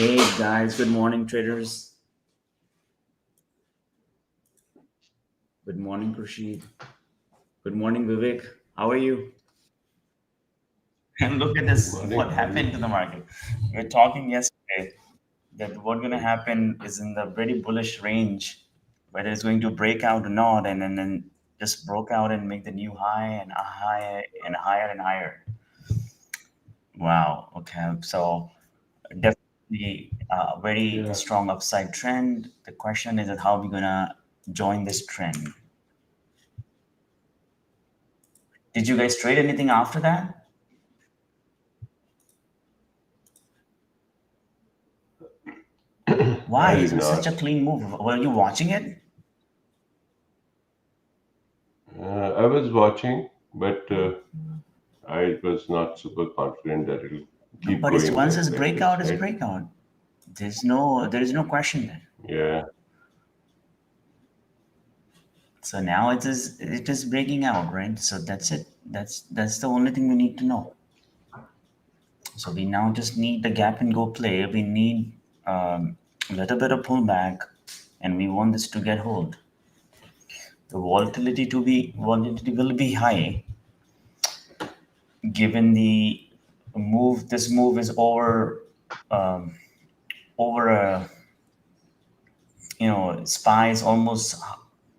Hey guys, good morning, traders. Good morning, Rashid. Good morning, Vivek. How are you? And look at Good this, morning. what How are happened you? to the market. We are talking yesterday that what's going to happen is in the very bullish range, whether it's going to break out or not, and then just broke out and make the new high and a high and higher and higher. Wow. Okay. So definitely a very Yeah. strong upside trend. The question is that how are we going to join this trend? Did you guys trade anything after that? Why? I It did was such not. a clean move. Were you watching it? I was watching, but I was not super confident that it'll No, keep but it's going once it's like this, breakout, it's right? breakout. There is no question there. Yeah. So now it is breaking out, right? So that's it. That's the only thing we need to know. So we now just need the gap and go play. We need a little bit of pullback, and we want this to get hold. The volatility will be high given the move. This move is um, over a SPY is almost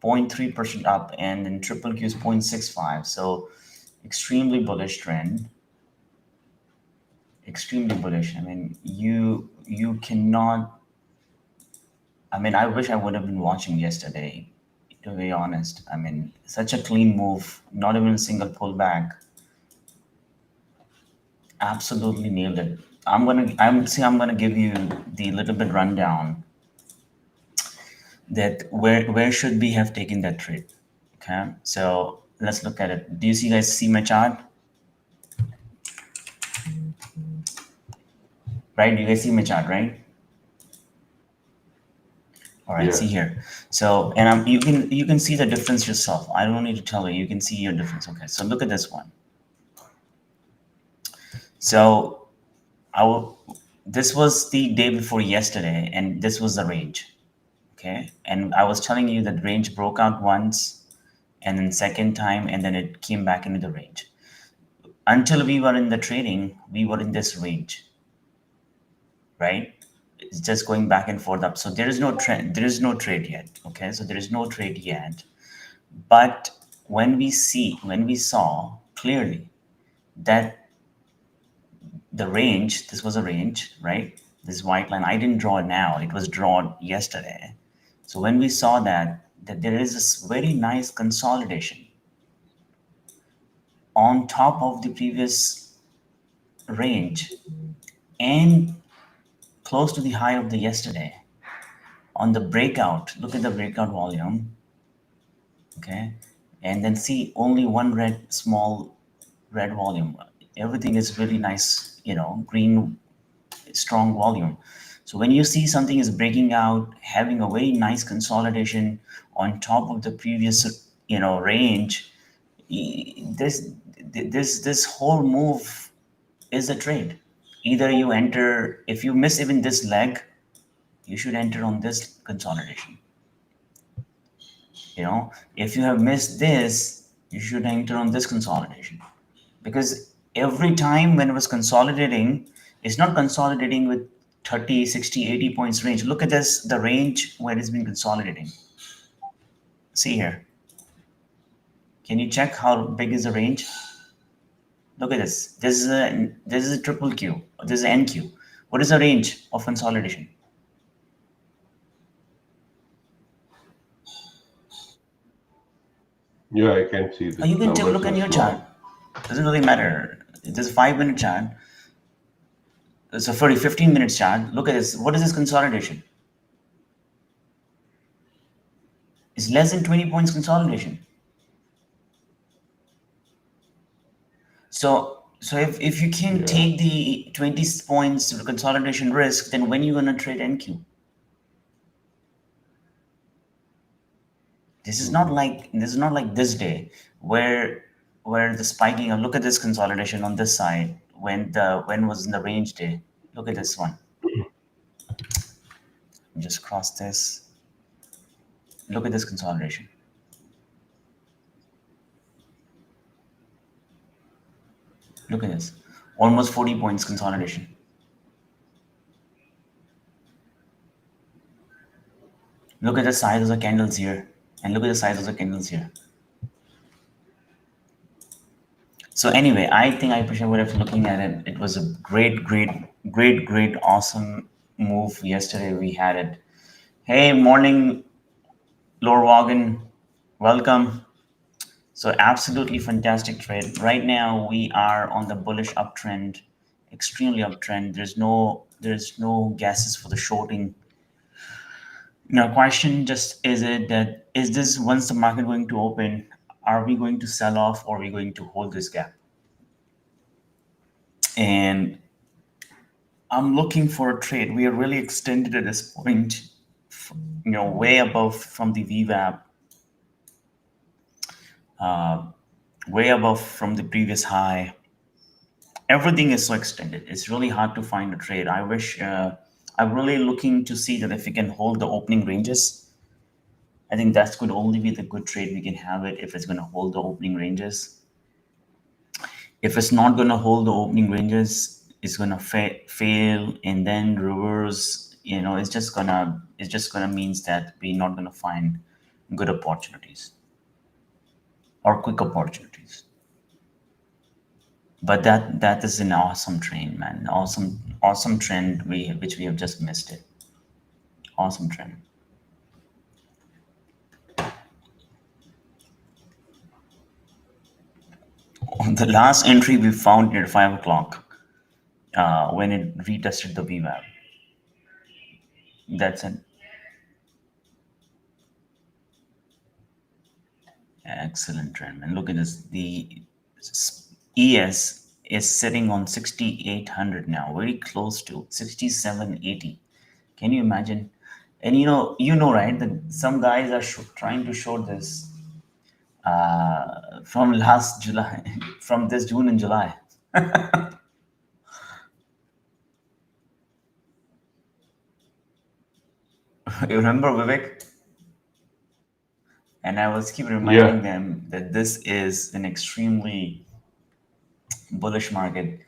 0.3% up, and then triple Q is 0.65. So extremely bullish trend, extremely bullish. I mean, you cannot. I mean, I wish I would have been watching yesterday. To be honest, I mean, such a clean move, not even a single pullback. Absolutely nailed it. I'm gonna give you the little bit rundown that where should we have taken that trade. Okay, so let's look at it. Do you see guys see my chart? Right? Do you guys see my chart, right? All right, see Yes. here. So, and you can see the difference yourself. I don't need to tell you. You can see your difference. Okay, so look at this one. So, I will, this was the day before yesterday, and this was the range. Okay, and I was telling you that range broke out once, and then second time, and then it came back into the range. Until we were in the trading, we were in this range, right? It's just going back and forth up. So there is no trend. There is no trade yet. Okay, so there is no trade yet. But when we saw clearly that the range, this was a range, right? This white line, I didn't draw it now. It was drawn yesterday. So when we saw that there is this very nice consolidation on top of the previous range and close to the high of the yesterday on the breakout. Look at the breakout volume, okay, and then see only one small red volume. Everything is really nice, green strong volume. So when you see something is breaking out, having a very nice consolidation on top of the previous range, this this whole move is a trade. Either you enter, if you miss even this leg, you should enter on this consolidation. If you have missed this, you should enter on this consolidation, because every time when it was consolidating, it's not consolidating with 30, 60, 80 points range. Look at this, the range where it's been consolidating. See here. Can you check how big is the range? Look at this. This is a triple Q. This is an NQ. What is the range of consolidation? Yeah, I can see the You can take a numbers look in are your chart. small. Doesn't really matter. This is 5 minute chart. So for a 15 minutes chart, look at this. What is this consolidation? It's less than 20 points consolidation. So if you can Yeah. take the 20 points consolidation risk, then when you gonna trade NQ? Hmm. This is not like this day where the spiking. Look at this consolidation on this side when was in the range day. Look at this one. Just cross this. Look at this consolidation. Look at this. Almost 40 points consolidation. Look at the size of the candles here. And look at the size of the candles here. So anyway, I think I appreciate what I was looking at it. It was a great, awesome move yesterday. We had it. Hey, morning, Lord Wagon. Welcome. So absolutely fantastic trade. Right now we are on the bullish uptrend, extremely uptrend. There's no gases for the shorting. Now, question just is it that is this once the market going to open, are we going to sell off or are we going to hold this gap? And I'm looking for a trade. We are really extended at this point, way above from the VWAP, uh, way above from the previous high. Everything is so extended. It's really hard to find a trade. I wish I'm really looking to see that if we can hold the opening ranges. I think that could only be the good trade we can have it if it's going to hold the opening ranges. If it's not going to hold the opening ranges, it's going to fail and then reverse. It's just gonna means that we're not going to find good opportunities or quick opportunities. But that is an awesome trend, man. Awesome trend which we have just missed it. Awesome trend. On the last entry we found at 5 o'clock, when it retested the VWAP. That's an excellent trend, man. Look at this. The ES is sitting on 6,800 now, very close to 6,780. Can you imagine? And right, that some guys are trying to short this from last July, from this June and July. You remember, Vivek? And I was keep Yeah. reminding them that this is an extremely bullish market.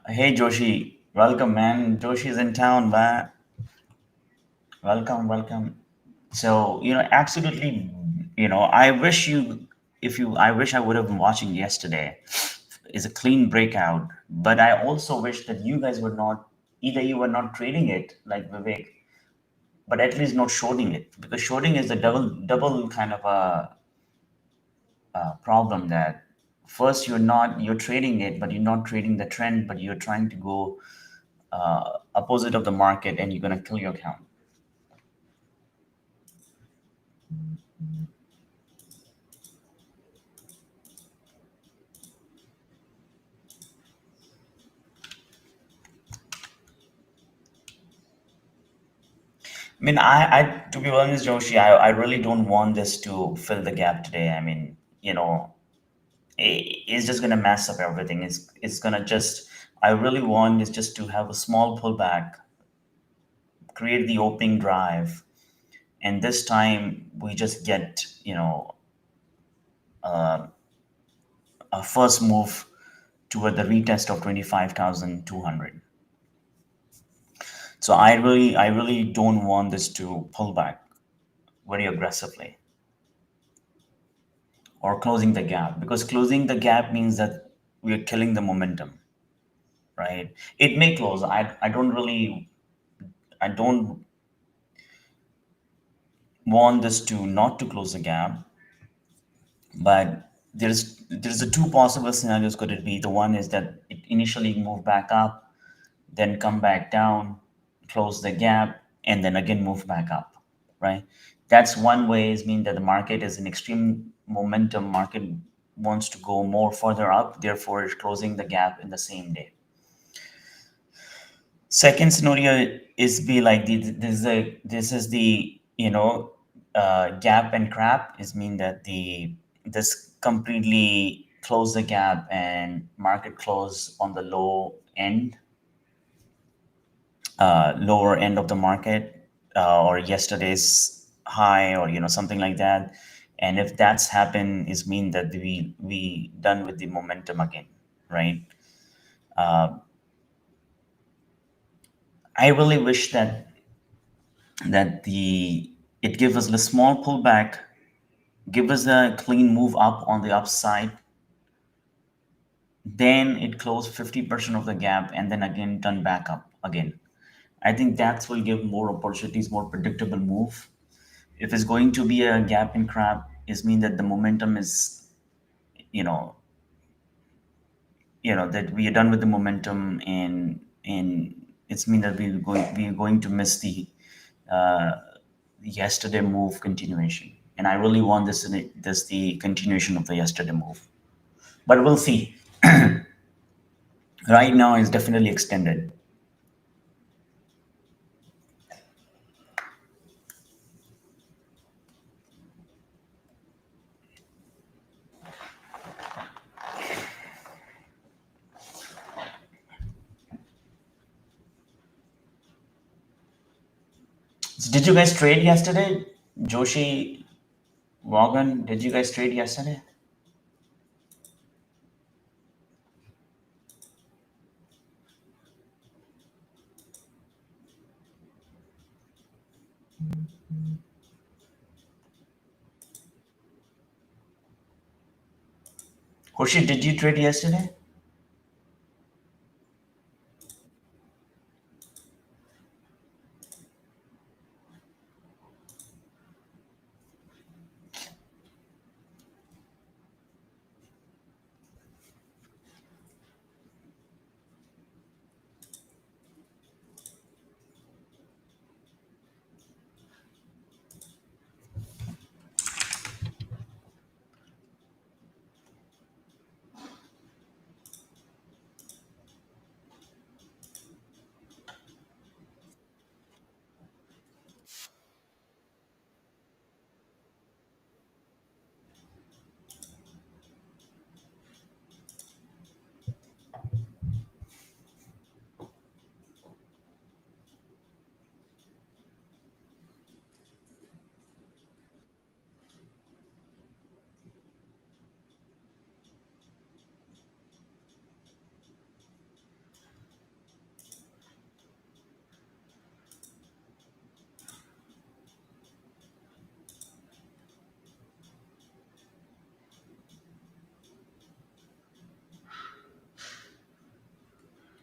Hey, Joshi, welcome, man. Joshi's in town, man. Welcome. So, absolutely, I wish I wish I would have been watching yesterday. Is a clean breakout, but I also wish that you guys were not, either you were not trading it like Vivek, but at least not shorting it, because shorting is a double kind of a problem, that first you're trading it, but you're not trading the trend, but you're trying to go opposite of the market, and you're going to kill your account. I mean, I to be honest, Joshi, I really don't want this to fill the gap today. I mean, it's just gonna mess up everything. It's gonna just. I really want is just to have a small pullback, create the opening drive, and this time we just get a first move toward the retest of 25,200. So I really don't want this to pull back very aggressively, or closing the gap, because closing the gap means that we are killing the momentum, right? It may close. I don't want this to not to close the gap, but there's the two possible scenarios. Could it be the one is that it initially move back up, then come back down, close the gap, and then again move back up, right? That's one way, is mean that the market is an extreme momentum market, wants to go more further up, therefore it's closing the gap in the same day. Second scenario is be like this is the gap and crap, is mean that this completely close the gap and market close on the lower end of the market, or yesterday's high, or something like that. And if that's happened, is mean that we done with the momentum again, right? I really wish that it give us a small pullback, give us a clean move up on the upside, then it closed 50% of the gap, and then again turn back up again. I think that will give more opportunities, more predictable move. If it's going to be a gap in crap, is mean that the momentum is, you know that we are done with the momentum, and it's mean that we're going to miss the uh, yesterday move continuation. And I really want this the continuation of the yesterday move, but we'll see. Right now is definitely extended. So did you guys trade yesterday? Joshi, Morgan, did you guys trade yesterday? Hoshi, did you trade yesterday?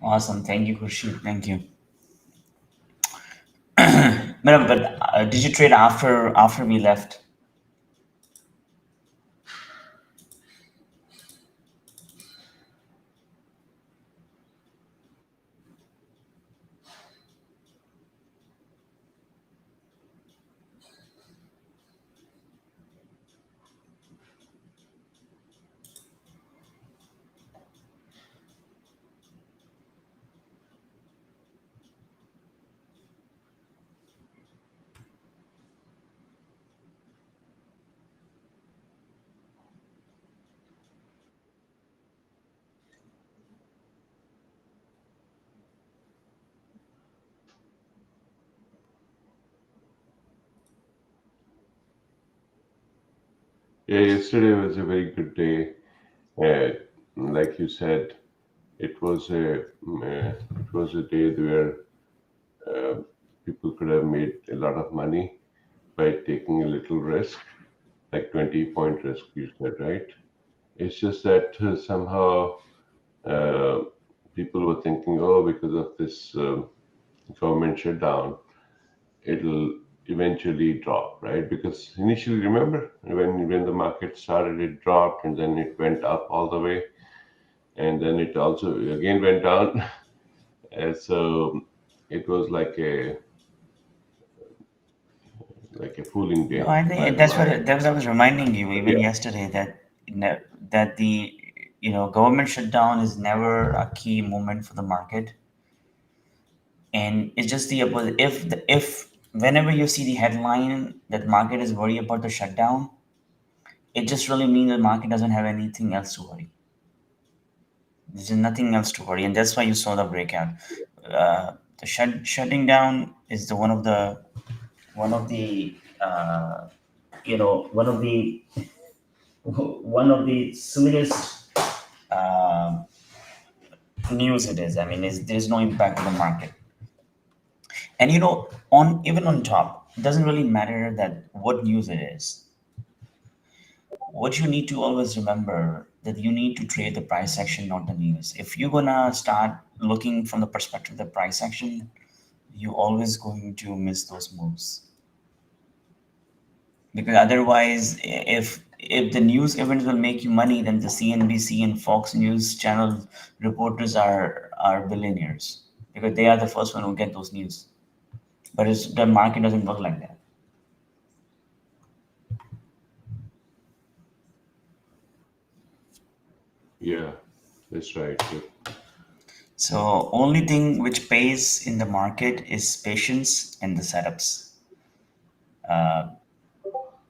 Awesome. Thank you, Khurshid. Thank you. Madam, but did you trade after we left? Yeah, yesterday was a very good day. Like you said, it was a day where uh, people could have made a lot of money by taking a little risk, like 20-point risk, you said, right? It's just that somehow uh, people were thinking, oh, because of this government shutdown, it'll eventually drop, right? Because initially, remember when the market started, it dropped and then it went up all the way, and then it also again went down. And so it was like a fooling No, game I by think the that's market. that was I was reminding you even Yeah, yesterday that that the government shutdown is never a key moment for the market, and it's just the opposite. If whenever you see the headline that market is worried about the shutdown, it just really means the market doesn't have anything else to worry. There's nothing else to worry, and that's why you saw the breakout. The shutting down is the one of the one of the you know one of the one of the silliest news it is. I mean, there's no impact on the market. And on even on top, it doesn't really matter that what news it is. What you need to always remember that you need to trade the price action, not the news. If you're gonna start looking from the perspective of the price action, you always going to miss those moves. Because otherwise, if the news events will make you money, then the CNBC and Fox News channel reporters are billionaires because they are the first one who get those news. But the market doesn't work like that. Yeah, that's right. Yep. So only thing which pays in the market is patience and the setups.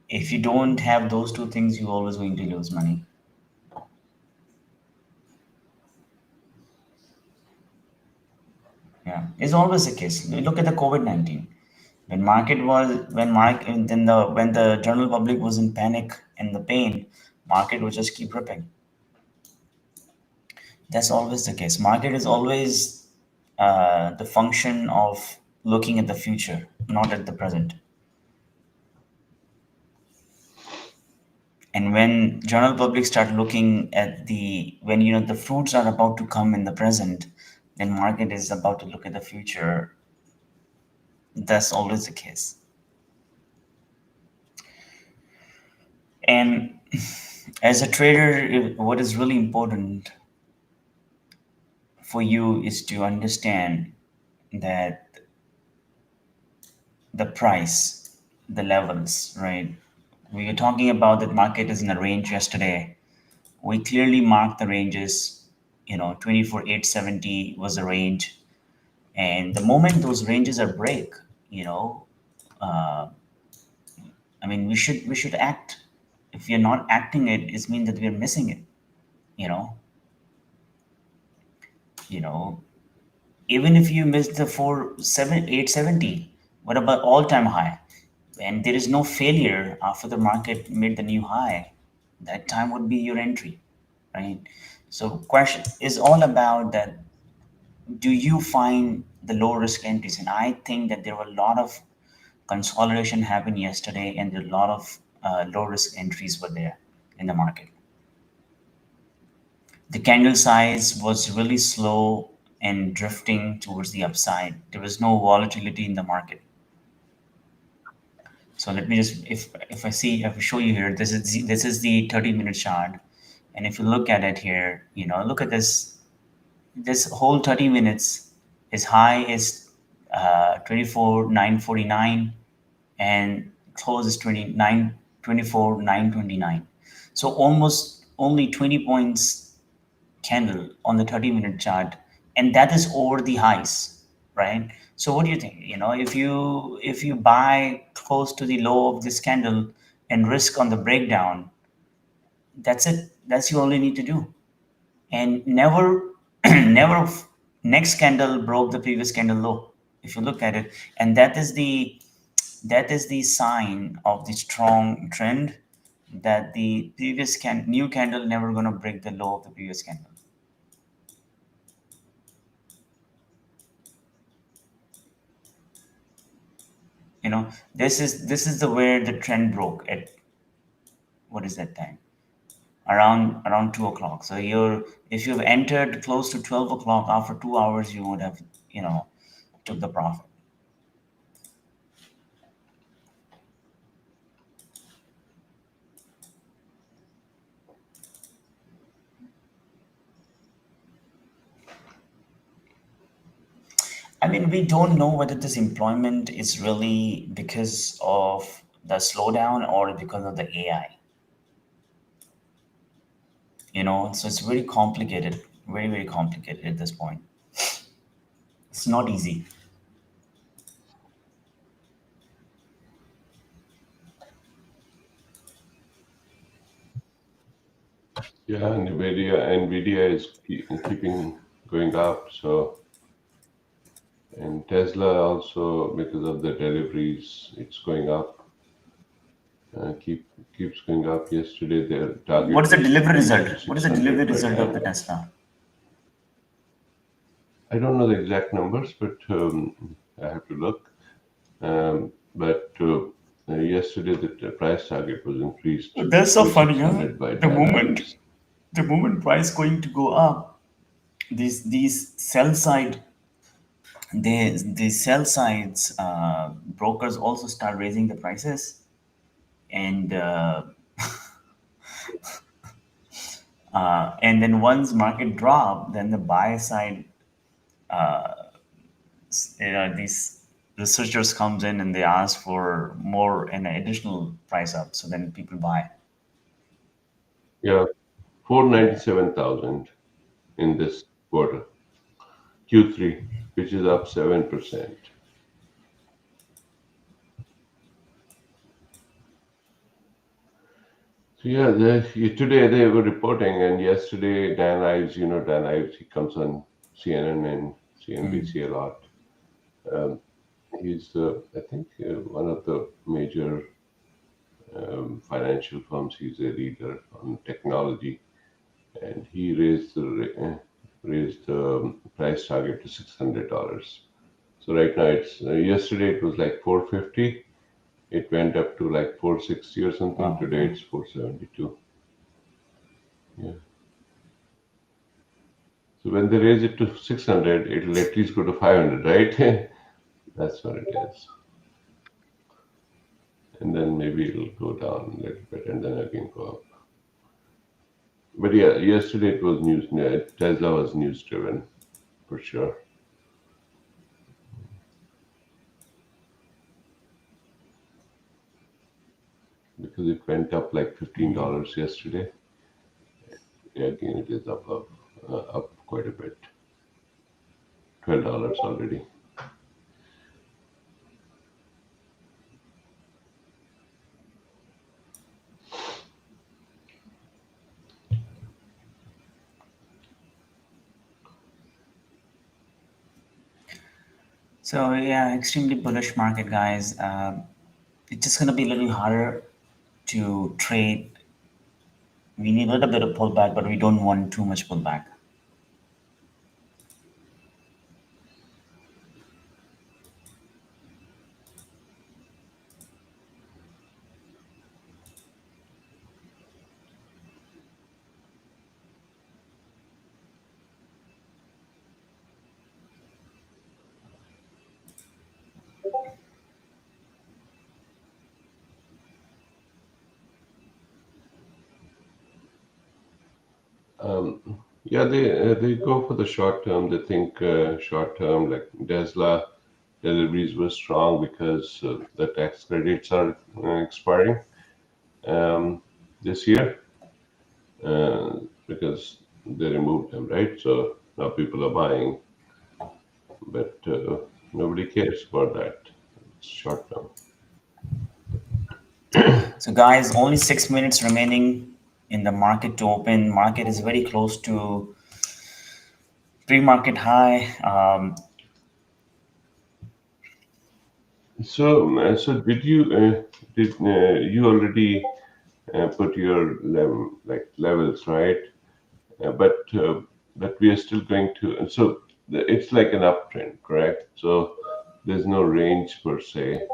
If you don't have those two things, you're always going to lose money. Yeah, it's always the case. Look at the COVID-19. When the general public was in panic and the pain, market would just keep ripping. That's always the case. Market is always the function of looking at the future, not at the present. And when general public start looking at when the fruits are about to come in the present, then market is about to look at the future. That's always the case. And as a trader, what is really important for you is to understand that the price, the levels, right? We were talking about that market is in a range yesterday. We clearly marked the ranges. 24,870 was a range, and the moment those ranges are break, you know, I mean, we should act. If we are not acting it means that we are missing it. You know, you know, even if you miss the 870, what about all time high? And there is no failure after the market made the new high, that time would be your entry, right? So question is all about that. Do you find the low risk entries? And I think that there were a lot of consolidation happened yesterday, and there are a lot of low risk entries were there in the market. The candle size was really slow and drifting towards the upside. There was no volatility in the market. So let me just, if I show you here, this is the 30-minute chart, and if you look at it here, look at this. This whole 30 minutes is high is 24,949, and close is 24,929. So almost only 20 points candle on the 30-minute chart, and that is over the highs, right? So what do you think? If you buy close to the low of this candle and risk on the breakdown, that's it. That's you only need to do. And never never next candle broke the previous candle low, if you look at it. And that is the sign of the strong trend, that the new candle never going to break the low of the previous candle. This is the where the trend broke at, what is that time, around 2 o'clock. So if you've entered close to 12 o'clock, after 2 hours you would have took the profit. I mean, we don't know whether this employment is really because of the slowdown or because of the AI. So it's very complicated, very, very complicated at this point. It's not easy. Yeah, Nvidia is keeping going up. So And Tesla also, because of the deliveries, it's going up. Keeps going up. Yesterday, their What target is the was to delivery reach result? to What is the delivery 600, but result of the Tesla? I don't know the exact numbers, but I have to look. But yesterday, the price target was increased That's so to funny, huh? 600 by The Dan moment Ives. the moment price going to go up, these sell side the sell sides brokers also start raising the prices, and then once market drop, then the buy side, these researchers comes in and they ask for more an additional price up, so then people buy. Yeah, Yeah. 497,000 in this quarter, Q3, which is up 7%. So yeah, today they were reporting, and yesterday Dan Ives, Dan Ives, he comes on CNN and CNBC a lot. Um, he's, I think, one of the major financial firms. He's a leader on technology, and he raised the price target to $600. So right now it's yesterday it was like 450. It went up to like 460 or something. Wow. Today Okay. it's 472. Yeah. So when they raise it to 600, it'll at least go to 500, right? That's what it is. And then maybe it'll go down a little bit and then again go up. But yeah, yesterday it was news. Tesla was news driven for sure because it went up like $15 yesterday. Yeah, again, it is up quite a bit. $12 already. So yeah, extremely bullish market, guys. It's just gonna be a little harder to trade. We need a little bit of pullback, but we don't want too much pullback. Yeah, they go for the short term. They think short term, like Tesla deliveries were strong because the tax credits are expiring this year because they removed them, right? So now people are buying, but nobody cares about that. It's short term. So guys, only 6 minutes remaining in the market to open. Market is very close to pre-market high. So did you already put your levels right? But but we are still going to. And so it's like an uptrend, correct? So there's no range per se,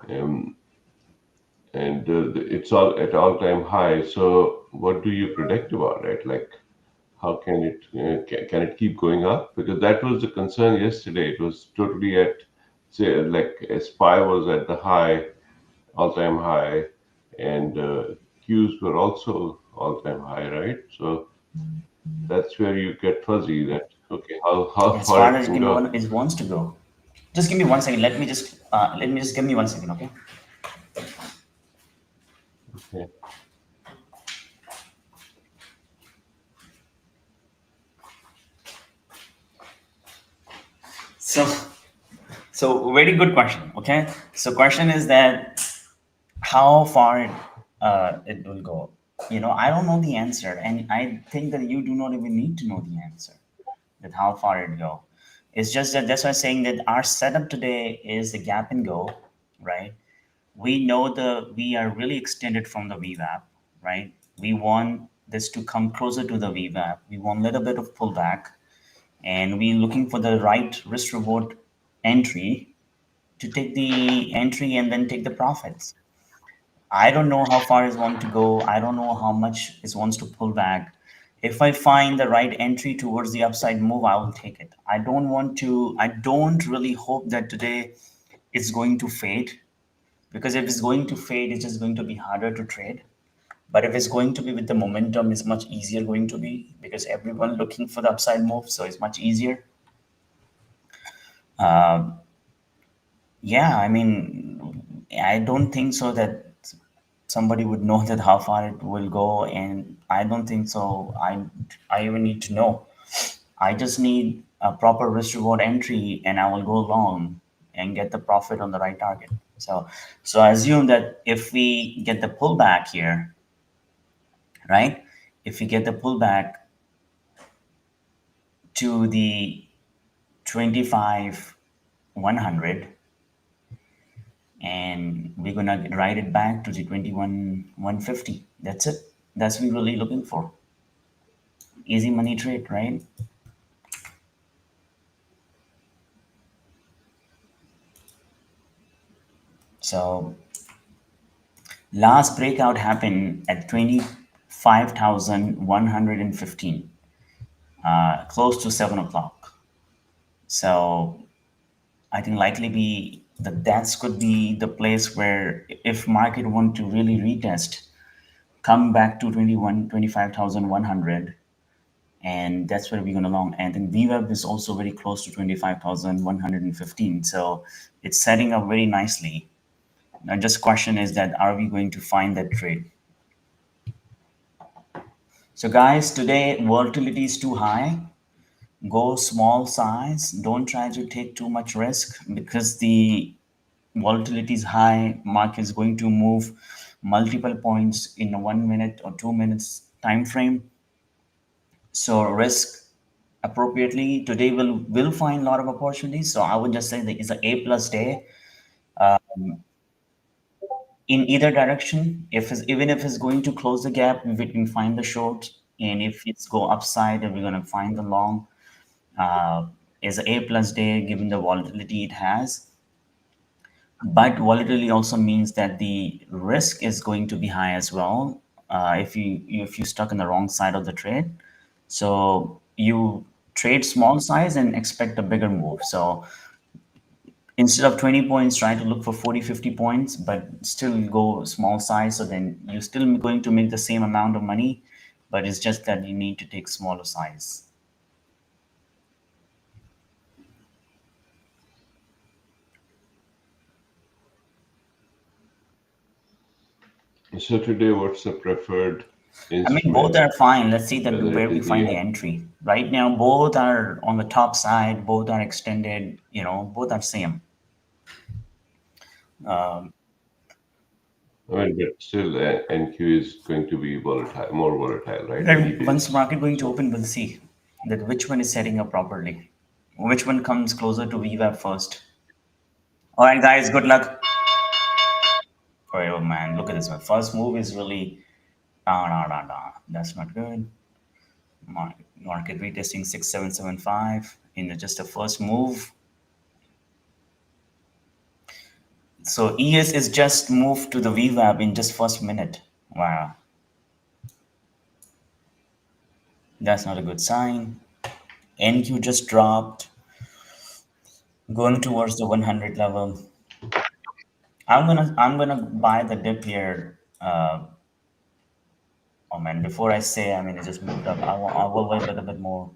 um, and it's all at all-time high. So what do you predict about it? Like, how can it keep going up? Because that was the concern yesterday. It was totally at say like SPY was at the high, all-time high, and Qs were also all-time high, right? So that's where you get fuzzy that okay, how As far far it as can give me go. one is wants to go. Just give me 1 second. Let me just give me 1 second, okay? Okay. So so very good question. Okay. So question is that how far it will go. I don't know the answer, and I think that you do not even need to know the answer. That how far it go. It's just that that's why I'm saying that our setup today is the gap and go, right? We know we are really extended from the VWAP, right? We want this to come closer to the VWAP. We want a little bit of pullback, and we're looking for the right risk reward entry to take the entry and then take the profits. I don't know how far it wants to go. I don't know how much it wants to pull back. If I find the right entry towards the upside move, I will take it. I don't really hope that today it's going to fade, because if it's going to fade, it's just going to be harder to trade. But if it's going to be with the momentum, it's much easier going to be, because everyone looking for the upside move, so it's much easier. Yeah, I mean, I don't think so that somebody would know that how far it will go, and I don't think so. I even need to know. I just need a proper risk reward entry, and I will go long and get the profit on the right target. So I assume that if we get the pullback here, right? If we get the pullback to the 25 100, and we're gonna ride it back to the 21 150. That's it. That's what we're really looking for. Easy money trade, right? So last breakout happened at 25,115, close to 7 o'clock. So I think likely be that could be the place where if market want to really retest, come back to 25,100, and that's where we're going to long. And then VWAP is also very close to 25,115. So it's setting up very nicely. Now, just question is that are we going to find that trade? So guys, today volatility is too high. Go small size. Don't try to take too much risk, because the volatility is high. Market is going to move multiple points in a 1 minute or 2 minutes time frame. So risk appropriately. Today will find a lot of opportunities. So I would just say that it's an A plus day in either direction. Even if it's going to close the gap, we can find the short, and if it's go upside, then we're going to find the long. Is an A plus day given the volatility it has. But volatility also means that the risk is going to be high as well. If you stuck in the wrong side of the trade, so you trade small size and expect a bigger move. So instead of 20 points, try to look for 40, 50 points, but still go small size. So then you're still going to make the same amount of money, but it's just that you need to take smaller size. So today, what's the preferred I mean, both instrument, are fine. Let's see that whether where it we is the find the entry. Right now, both are on the top side. Both are extended. Both are same. I mean, but still, NQ is going to be volatile, more volatile, right? And once Anyways, market going to so open, we'll see that which one is setting up properly. Which one comes closer to VWAP first. All right, guys. Good luck. Oh man, look at this one. First move is really That's not good. Market retesting 6775 in just the first move. So ES is just moved to the VWAP in just first minute. Wow, that's not a good sign. NQ just dropped, going towards the 100 level. I'm gonna buy the dip here. Oh man, before I say, I mean, it just moved up. I will wait a little bit more.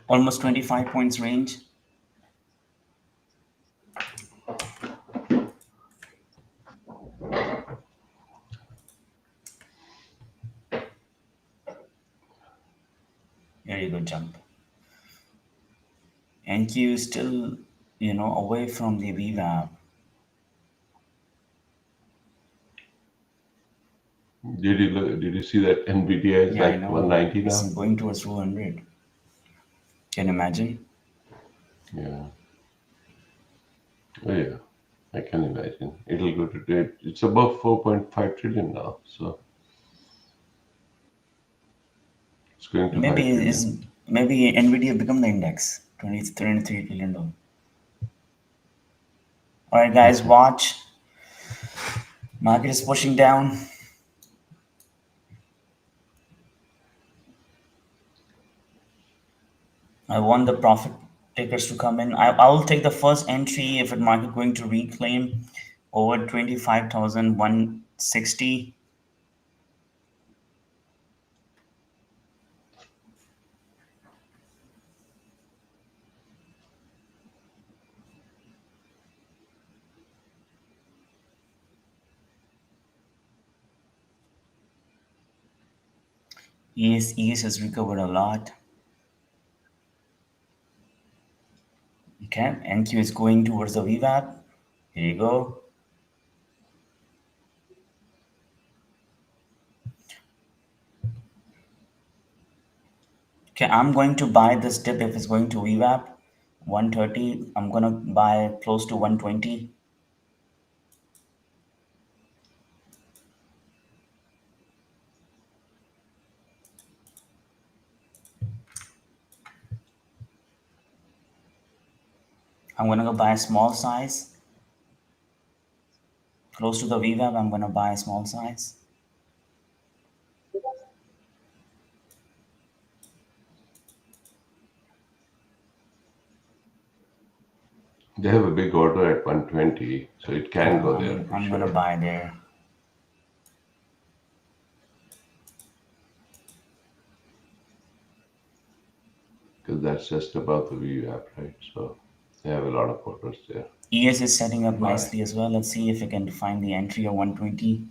Almost 25 points range. Very good jump. NQ is still, away from the VWAP. Did you see that Nvidia is Yeah, I like know. 190 It's now? going towards 200. Can you imagine? Yeah. Oh yeah. I can imagine. It'll go to it. It's above 4.5 trillion now. So it's going to Maybe 5 trillion. is maybe Nvidia become the index. 23 trillion dollars. All right, guys, watch. Market is pushing down. I want the profit takers to come in. I will take the first entry if it market going to reclaim over 25,160. ES has recovered a lot. Okay, NQ is going towards the VWAP. Here you go. Okay, I'm going to buy this dip if it's going to VWAP 130. I'm gonna buy close to 120. I'm gonna go buy a small size. Close to the VWAP, I'm gonna buy a small size. They have a big order at 120, so it can Yeah, go there for I'm gonna sure. buy there. Because that's just above the VWAP, right? So they have a lot of orders there ES is setting to up buy. nicely as well. Let's see if we can find the entry of 120.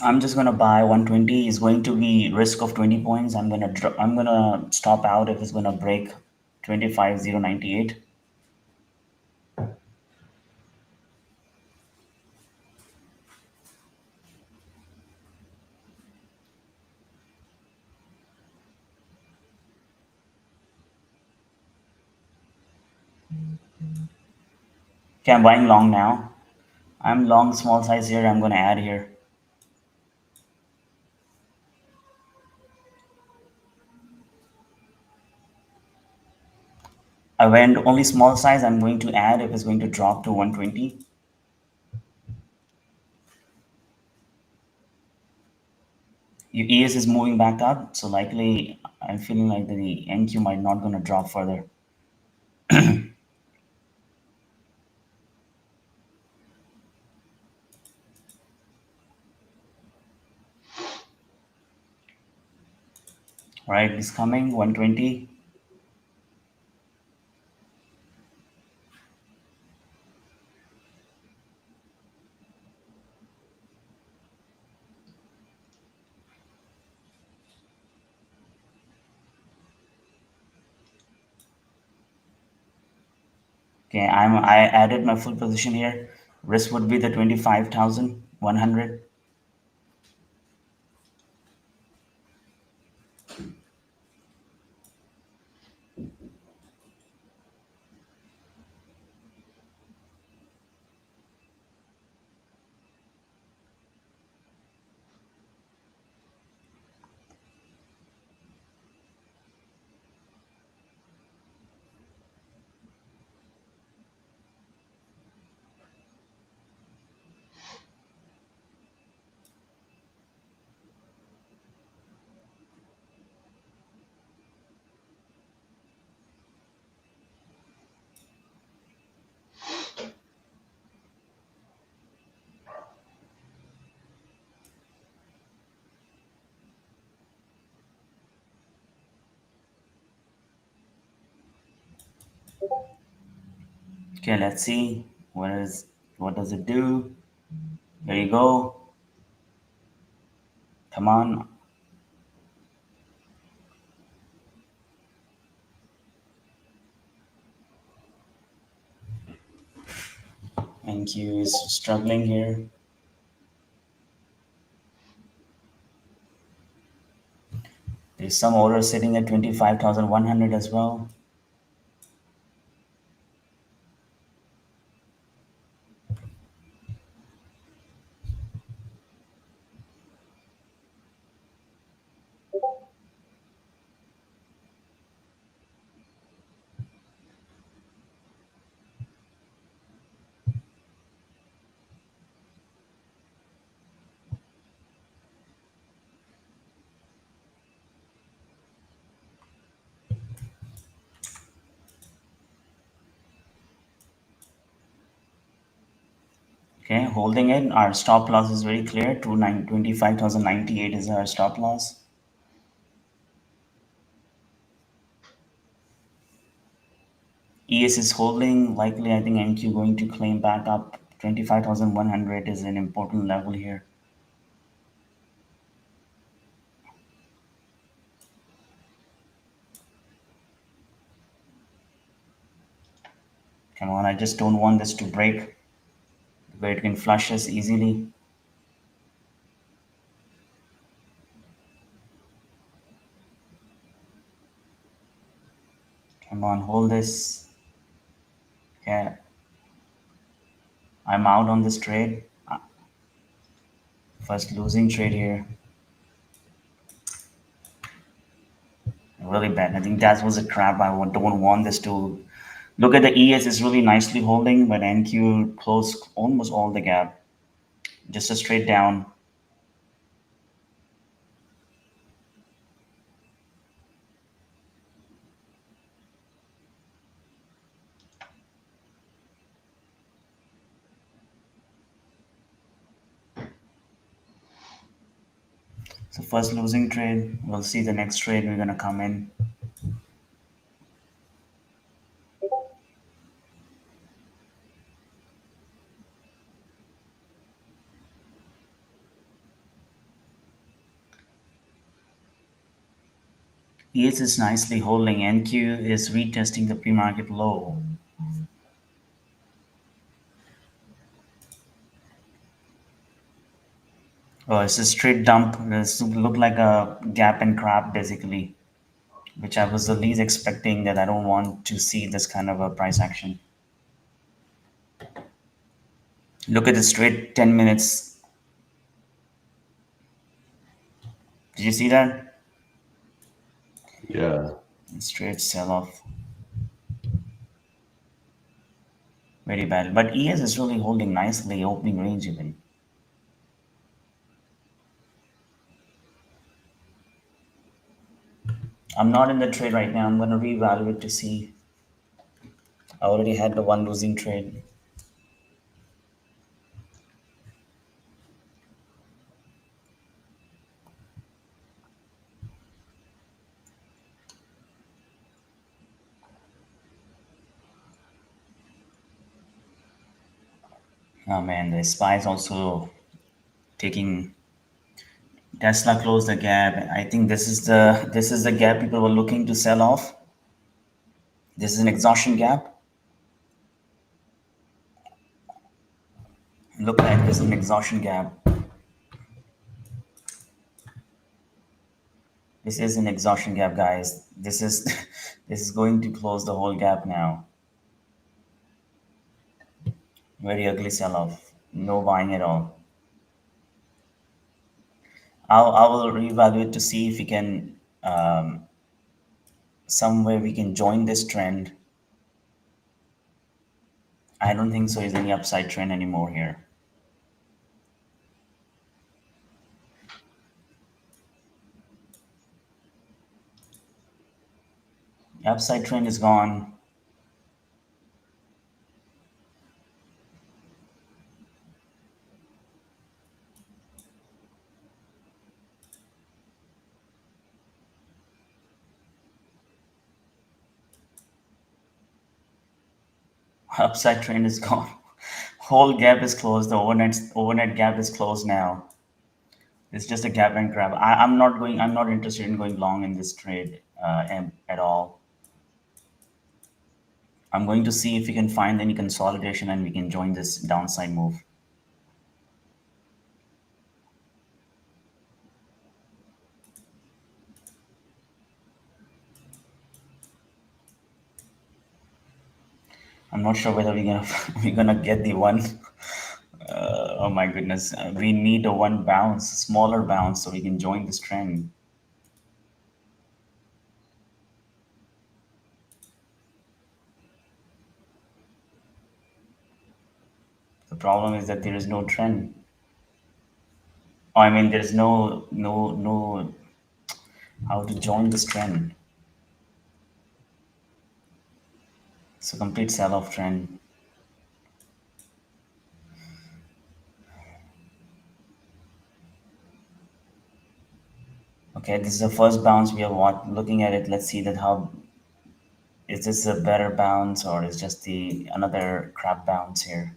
I'm just gonna buy 120. Is going to be risk of 20 points. I'm gonna stop out if it's gonna break 25,098. Okay, I'm buying long now. I'm long small size here. I'm gonna add here. I went only small size. I'm going to add if it's going to drop to 120. ES is moving back up, so likely I'm feeling like the NQ might not gonna drop further. Right, it's coming 120. Okay, I added my full position here. Risk would be the 25,100. Okay, let's see what does it do. There you go. Come on. NQ is struggling here. There's some order sitting at 25,100 as well. Okay, holding it. Our stop loss is very clear. 25,098 is our stop loss. ES is holding. Likely, I think NQ going to claim back up. 25,100 is an important level here. Come on, I just don't want this to break where it can flush us easily. Come on, hold this. Okay, I'm out on this trade. First losing trade here. Really bad. I think that was a trap. Don't want this to look at the ES is really nicely holding, but NQ closed almost all the gap. Just a straight down. So first losing trade. We'll see the next trade we're gonna come in. ES is nicely holding. NQ is retesting the pre-market low. Oh, it's a straight dump. This look like a gap and crap basically, which I was the least expecting. That I don't want to see this kind of a price action. Look at the straight 10 minutes. Did you see that? Yeah. Straight sell off. Very bad. But ES is really holding nicely, opening range even. I'm not in the trade right now. I'm going to reevaluate to see. I already had the one losing trade. Oh man, the SPY is also taking. Tesla closed the gap. I think this is the gap people were looking to sell off. This is an exhaustion gap. Look like this is an exhaustion gap. This is an exhaustion gap, guys. This is this is going to close the whole gap now. Very ugly sell off. No buying at all. I will reevaluate to see if we can somewhere we can join this trend. I don't think so. Is any upside trend anymore here? Upside trend is gone. Upside trend is gone. Whole gap is closed. The overnight gap is closed now. It's just a gap and grab. I'm not going. I'm not interested in going long in this trade at all. I'm going to see if we can find any consolidation and we can join this downside move. I'm not sure whether we're gonna we're gonna get the one. Oh my goodness, we need a one bounce, a smaller bounce, so we can join this trend. The problem is that there is no trend. Oh, I mean, there's no how to join this trend. It's a complete sell-off trend. Okay, this is the first bounce we are looking at it. Let's see that how is this a better bounce or is just the another crap bounce here.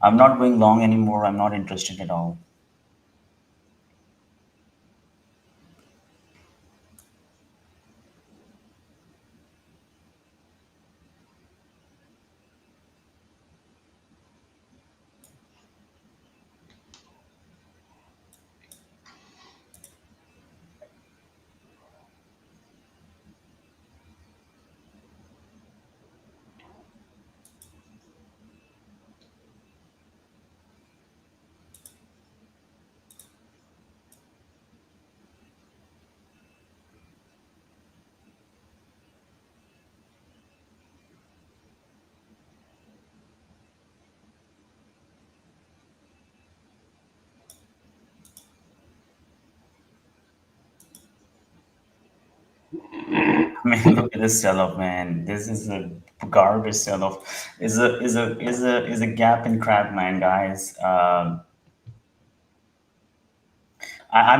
I'm not going long anymore. I'm not interested at all. I mean, look at this sell-off, man. This is a garbage sell-off. Is a gap in crap, man, guys. I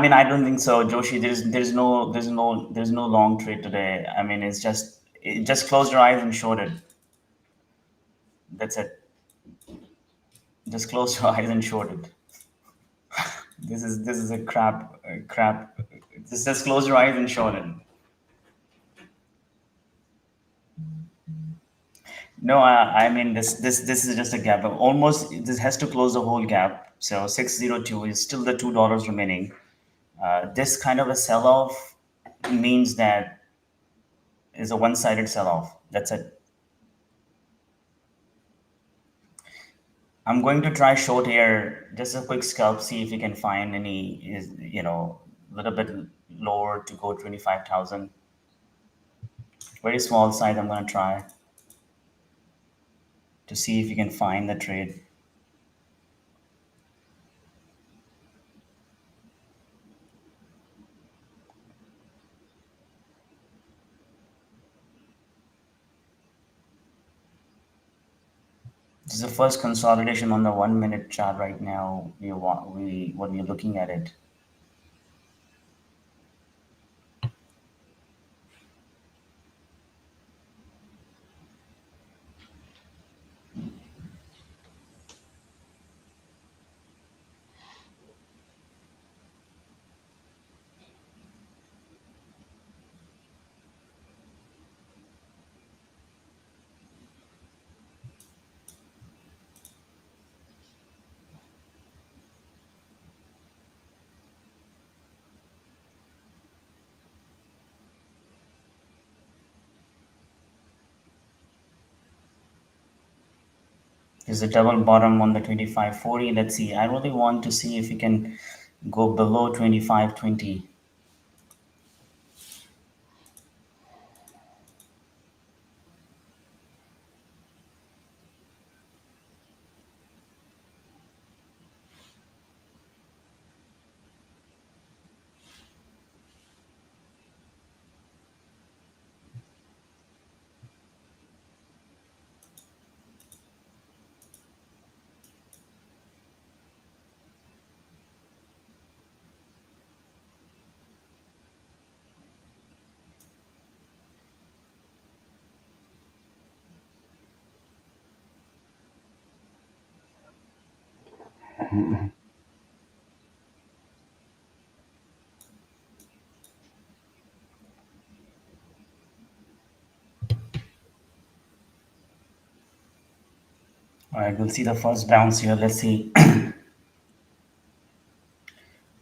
mean, I don't think so, Joshi. There's no long trade today. I mean, just close your eyes and short it. That's it. Just close your eyes and short it. This is a crap. Just close your eyes and short it. No, I mean this is just a gap. Almost this has to close the whole gap. So 602 is still the $2 remaining. This kind of a sell-off means that is a one-sided sell-off. That's it. I'm going to try short here, just a quick scalp, see if we can find any, a little bit lower to go 25,000. Very small size. I'm going to try to see if you can find the trade. This is the first consolidation on the 1 minute chart right now. When we're looking at it. There's a double bottom on the 25.40. Let's see. I really want to see if we can go below 25.20. All right, we'll see the first bounce here. Let's see.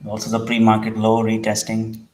Also the pre-market low retesting.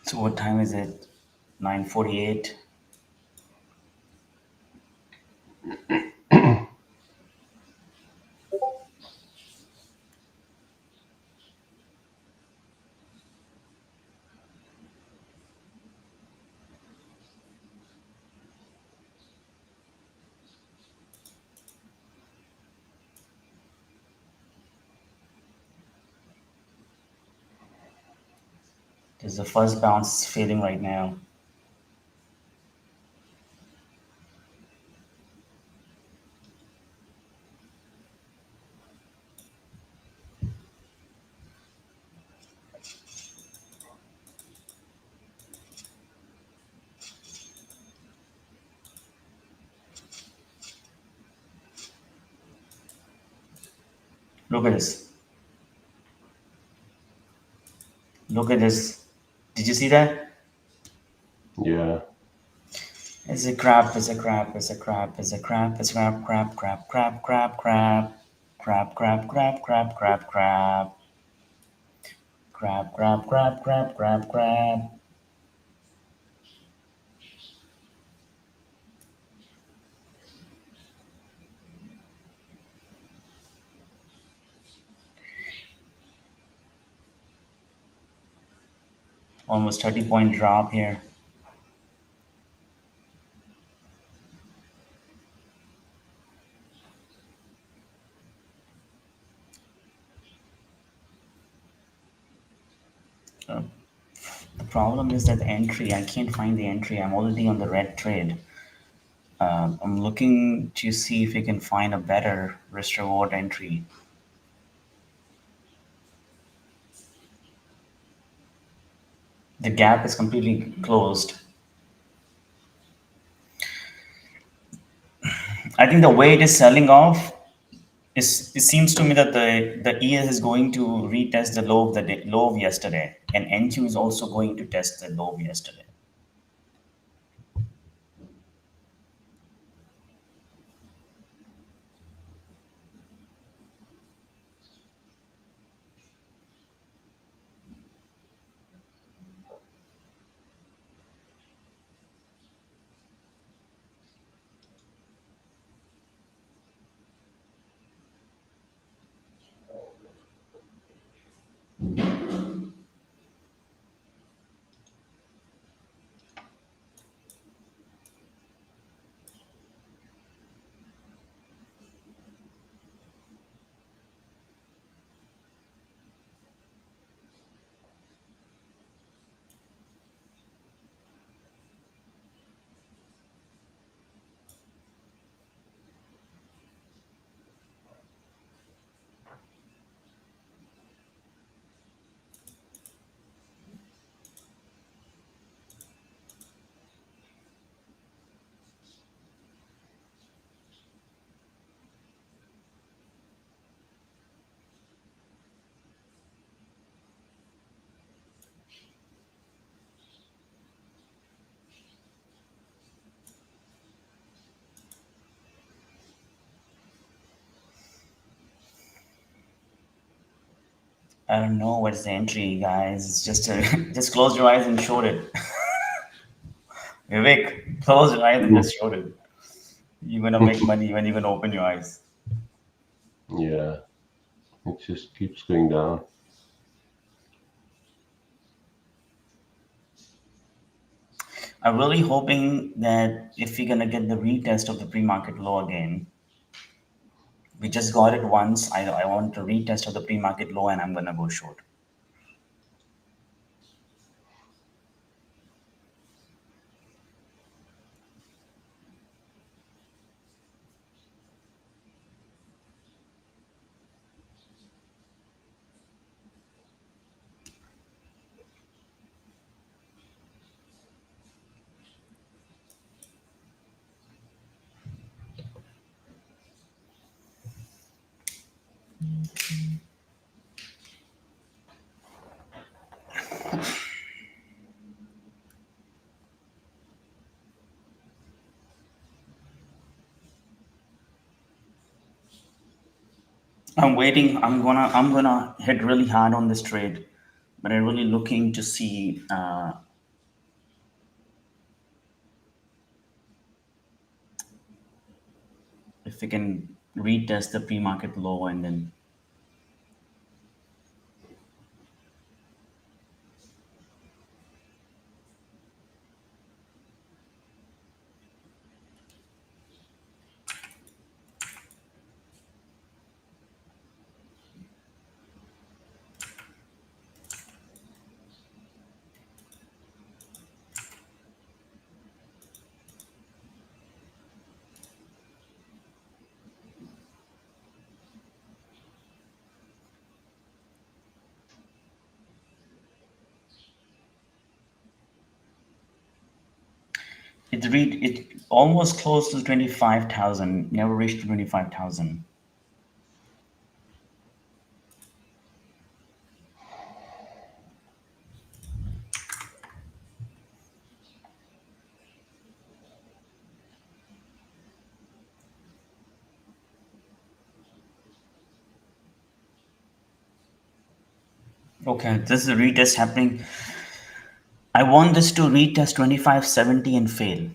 So what time is it? 9:48. There's the first bounce failing right now. Look at this. Look at this. Did you see that? Yeah. It's a crap, it's a crap, it's a crap, it's a crap, it's crap, crap, crap, crap, crap, crap, crap, crap, crap, crap, crap, crap, crap, crap, crap, crap, crap, crap. Almost 30-point drop here. Uh, the problem is that the entry, I can't find the entry. I'm already on the red trade. I'm looking to see if we can find a better risk reward entry. The gap is completely closed. I think the way it is selling off is, it seems to me that the ES is going to retest the low of the day, low of yesterday, and NQ is also going to test the low of yesterday. I don't know what's the entry, guys. It's just just close your eyes and short it. Vivek, close your eyes and Mm. just short it. You're gonna make money when you're gonna open your eyes. Yeah, it just keeps going down. I'm really hoping that if we're gonna get the retest of the pre-market low again, we just got it once. I want a retest of the pre-market low, and I'm gonna go short. I'm waiting. I'm gonna hit really hard on this trade, but I'm really looking to see if we can retest the pre-market low and then. It almost close to 25,000. Never reached 25,000. Okay, this is a retest happening. I want this to retest 2570 and fail.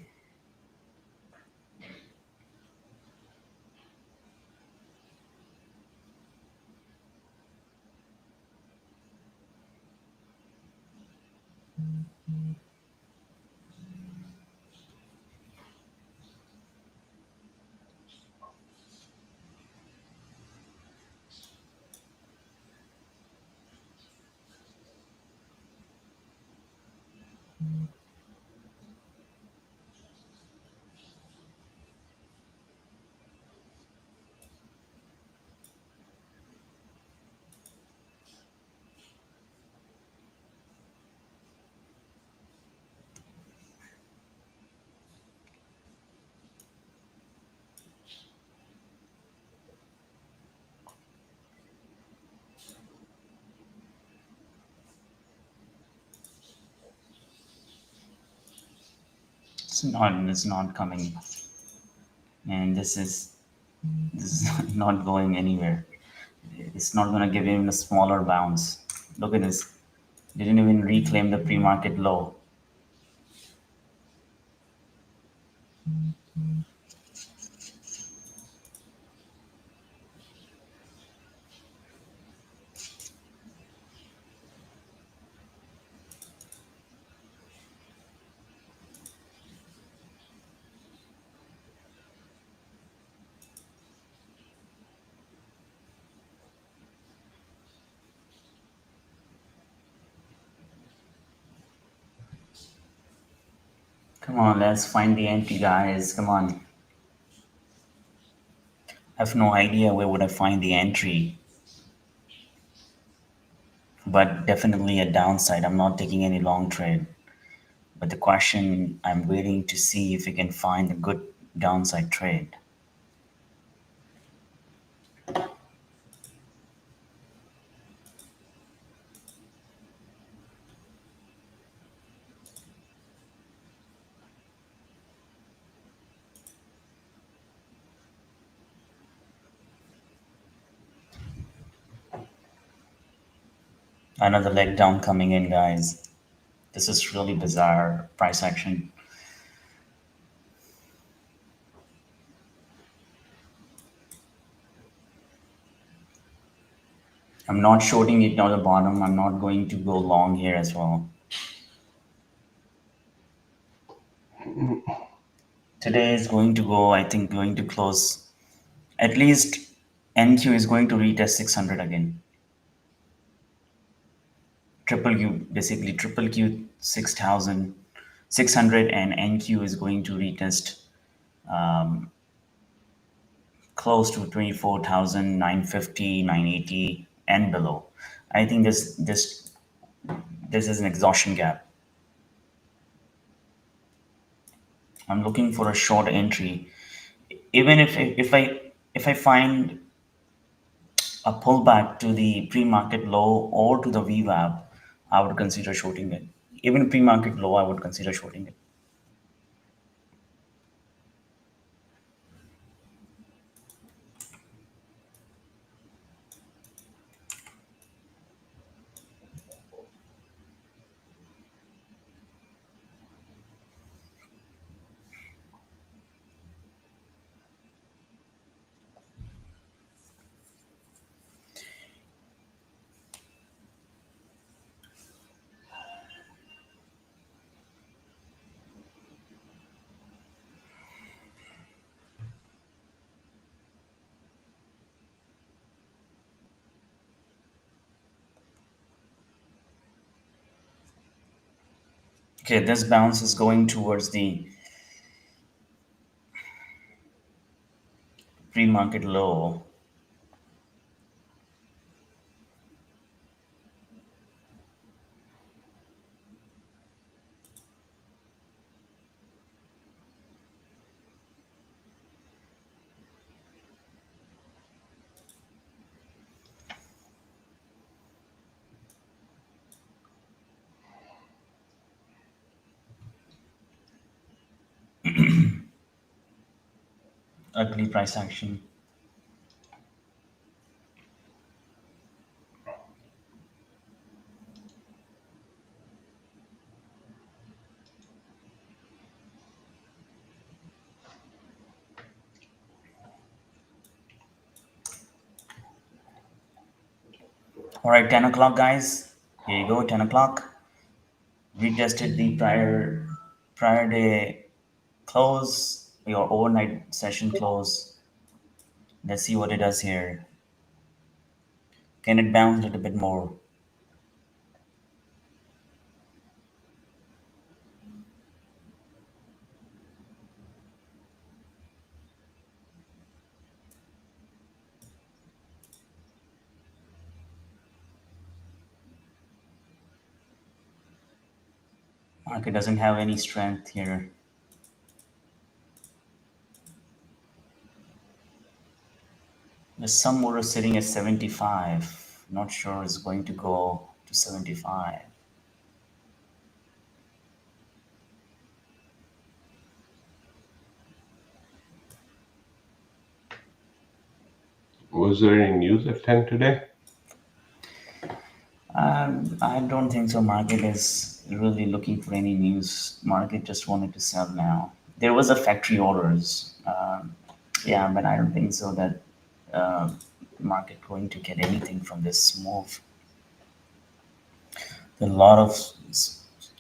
It's not coming, and this is not going anywhere. It's not gonna give even a smaller bounce. Look at this. Didn't even reclaim the pre-market low. Come on, let's find the entry, guys. Come on. I have no idea where would I find the entry, but definitely a downside. I'm not taking any long trade. But the question, I'm waiting to see if we can find a good downside trade. Another leg down coming in, guys. This is really bizarre price action. I'm not shorting it down the bottom. I'm not going to go long here as well. Today is going to go, I think, going to close. At least NQ is going to retest 600 again. Triple Q, basically triple Q 6,600, and NQ is going to retest close to 24,950, 980 and below. I think this is an exhaustion gap. I'm looking for a short entry. Even if I find a pullback to the pre-market low or to the VWAP, I would consider shorting it. Even pre-market low, I would consider shorting it. Okay, this bounce is going towards the pre-market low. Ugly price action. All right, 10 o'clock, guys. Here you go, 10 o'clock. Retested the prior day close, your overnight session close. Let's see what it does here. Can it bounce a little bit more? Market doesn't have any strength here. There's some order sitting at 75. Not sure it's going to go to 75. Was there any news at 10 today? I don't think so. Market is really looking for any news. Market just wanted to sell now. There was a factory orders. Yeah, but I don't think so that uh, market going to get anything from this move. There are a lot of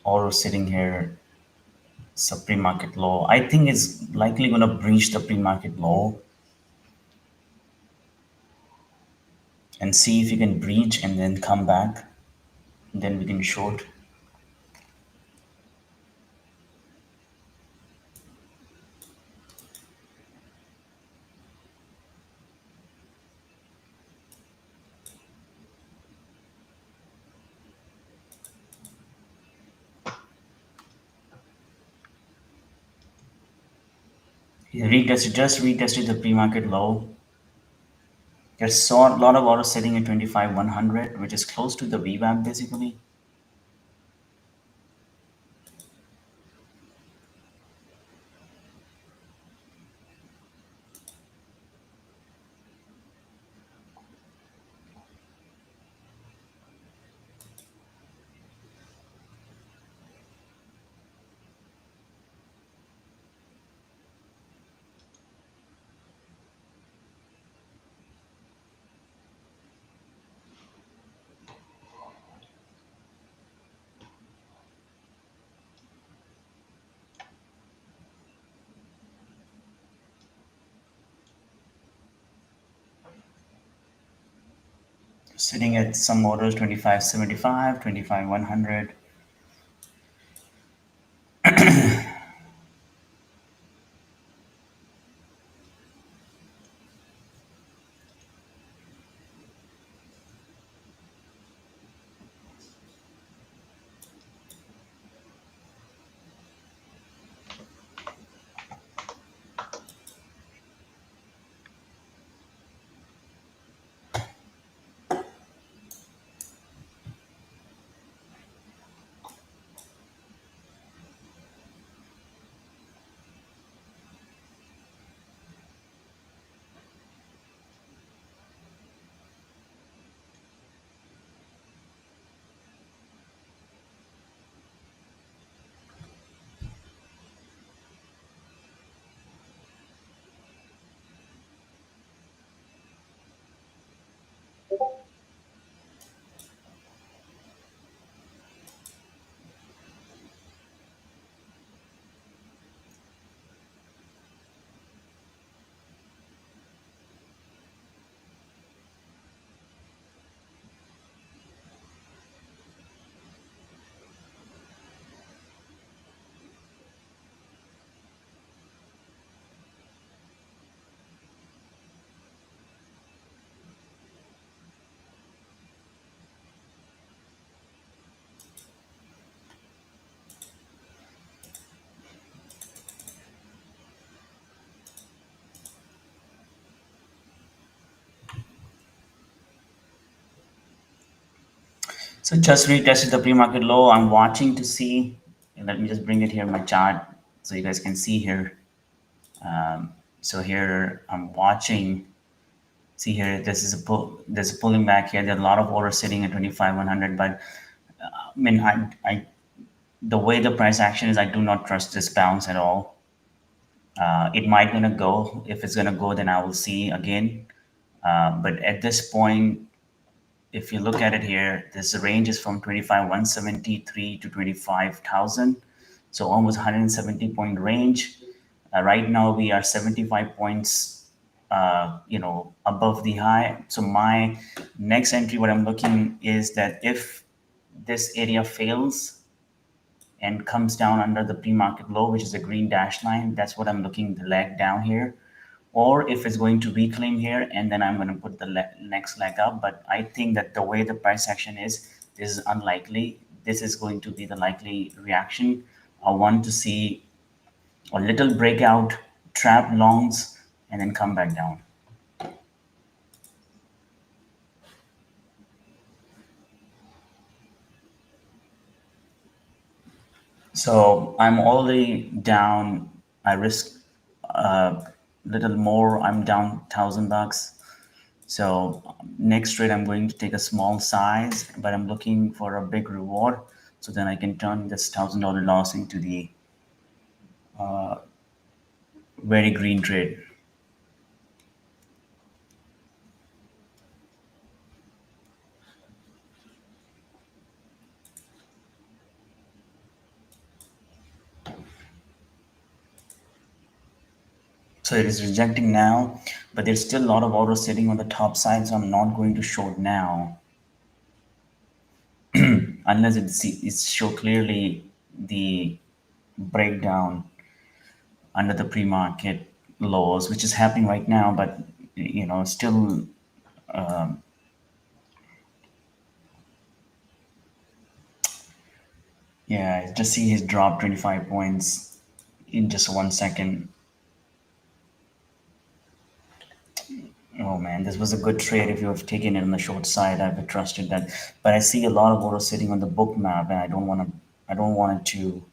orders sitting here. It's pre-market low. I think it's likely going to breach the pre-market low and see if you can breach and then come back. Then we can short. Just retested the pre-market low. There's saw a lot of orders sitting at 25 100, which is close to the VWAP basically. sitting at some orders 25.75, 25.100. So just retested the pre-market low. I'm watching to see. Let me just bring it here in my chart so you guys can see here. So here I'm watching. See here, this is a pull. There's a pulling back here. There are a lot of orders sitting at 25.100. But I mean, the way the price action is, I do not trust this bounce at all. It might gonna go. If it's gonna go, then I will see again. But at this point, if you look at it here, this range is from 25,173 to 25,000. So almost 170 point range. Right now we are 75 points, above the high. So my next entry, what I'm looking is that if this area fails and comes down under the pre-market low, which is a green dash line, that's what I'm looking the leg down here. Or if it's going to reclaim here, and then I'm going to put the next leg up. But I think that the way the price action is, this is unlikely. This is going to be the likely reaction. I want to see a little breakout, trap longs, and then come back down. So I'm already down. I risk a little more. I'm down $1,000. So next trade, I'm going to take a small size, but I'm looking for a big reward. So then I can turn this $1,000 loss into the very green trade. So it is rejecting now, but there's still a lot of orders sitting on the top side. So I'm not going to short now unless it's show clearly the breakdown under the pre-market lows, which is happening right now. But still, yeah, just see his drop 25 points in just 1 second. Oh man, this was a good trade if you have taken it on the short side. I would trusted that, but I see a lot of orders sitting on the book map, and I don't want to. I don't want it to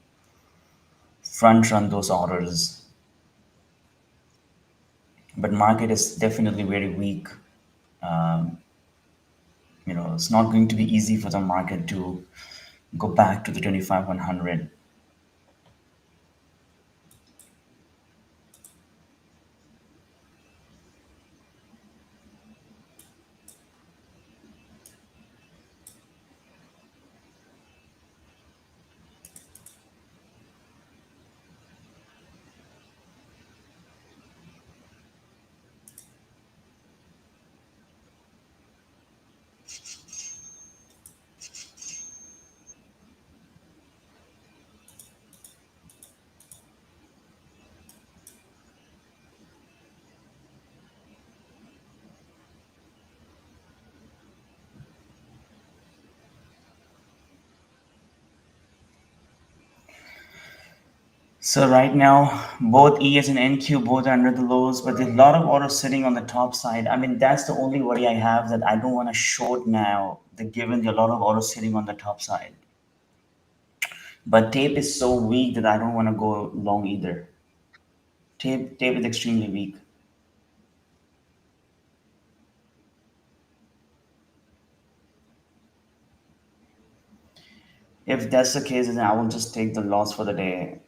front run those orders. But market is definitely very weak. It's not going to be easy for the market to go back to the 25,100. So right now, both ES and NQ both are under the lows, but there's a lot of orders sitting on the top side. I mean, that's the only worry I have, that I don't want to short now, given the lot of orders sitting on the top side. But tape is so weak that I don't want to go long either. Tape is extremely weak. If that's the case, then I will just take the loss for the day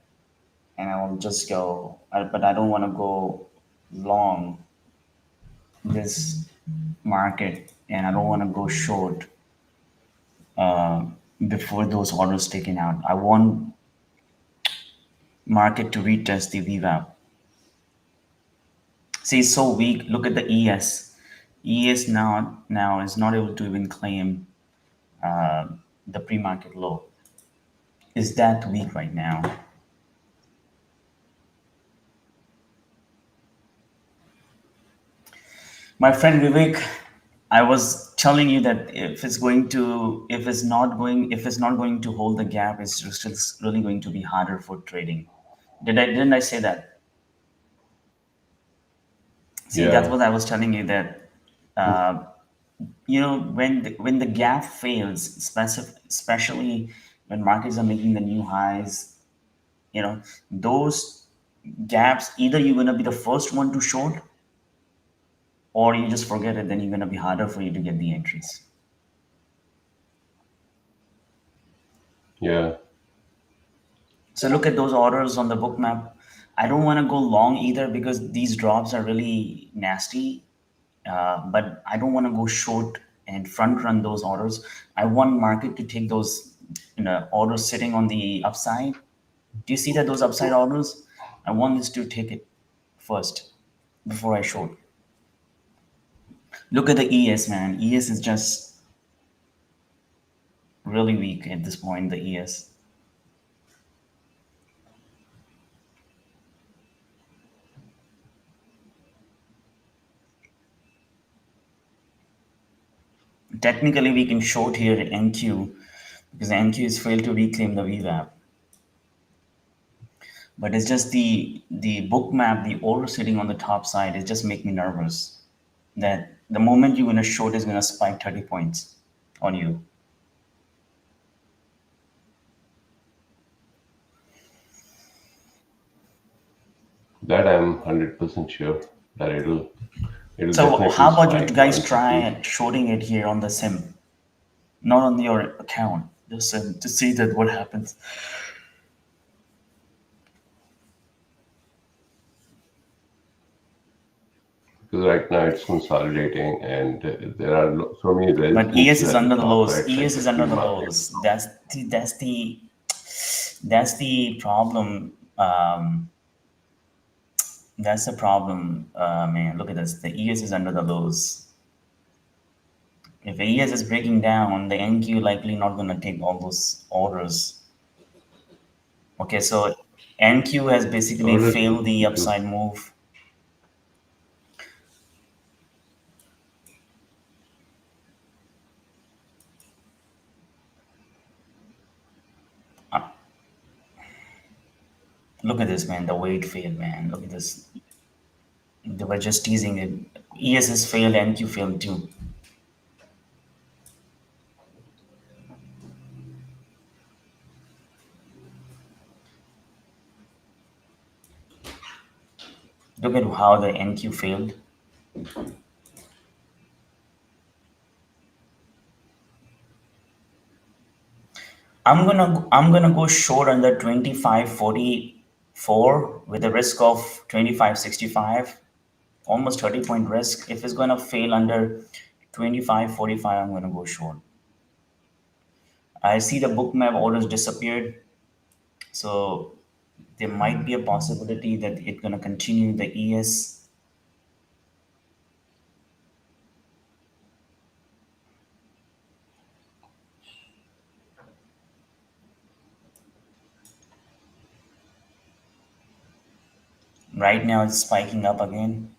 and I will just go. But I don't want to go long this market, and I don't want to go short uh, before those orders taken out. I want market to retest the VWAP. See, it's so weak. Look at the ES. ES now is not able to even claim uh, the pre-market low. Is that weak right now? My friend Vivek, I was telling you that if it's not going to hold the gap, it's just really going to be harder for trading. Didn't I say that? See, that's Yeah, what I was telling you, that uh, when the gap fails, especially when markets are making the new highs, those gaps, either you're gonna be the first one to short, or you just forget it. Then you're gonna be harder for you to get the entries. yeah. So look at those orders on the book map. I don't want to go long either because these drops are really nasty. But I don't want to go short and front run those orders. I want market to take those orders sitting on the upside. Do you see that those upside orders? I want this to take it first before I short. Look at the ES, man. ES is just really weak at this point. The ES. Technically, we can short here at NQ because NQ has failed to reclaim the VWAP. But it's just the book map, the order sitting on the top side, it just make me nervous that the moment you're gonna short is gonna spike 30 points on you. That I'm 100% sure that it'll So definitely how about you spike guys once it try reaches. it, shorting it here on the sim, not on your account, just to see that what happens. Because right now it's consolidating, and there are so many But ES resistances is at the under the top, lows. right? Like ES the is under the pre-market. lows. That's the problem. That's the problem, man. Look at this. The ES is under the lows. If ES is breaking down, the NQ likely not gonna take all those orders. Okay, so NQ has basically Orders will failed the come too. upside move. Uh, Look at this, man. The weight failed, man. Look at this. They were just teasing it. ES has failed, NQ failed too. Look at how the NQ failed. I'm gonna go short under 25.44 with a risk of 25.65, almost 30-point risk. If it's gonna fail under 25.45, I'm gonna go short. I see the bookmap orders disappeared, so there might be a possibility that it's gonna continue the ES. Right now it's spiking up again.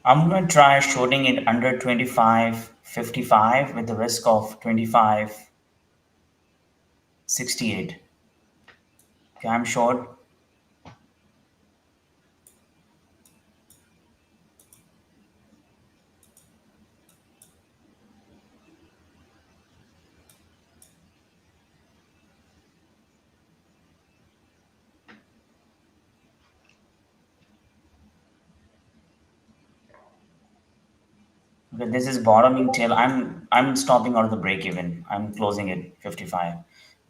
I'm going to try shorting it under 25.55 with the risk of 25.68. Okay, I'm short. Okay, this is bottoming tail. I'm stopping out of the break even. I'm closing it 55.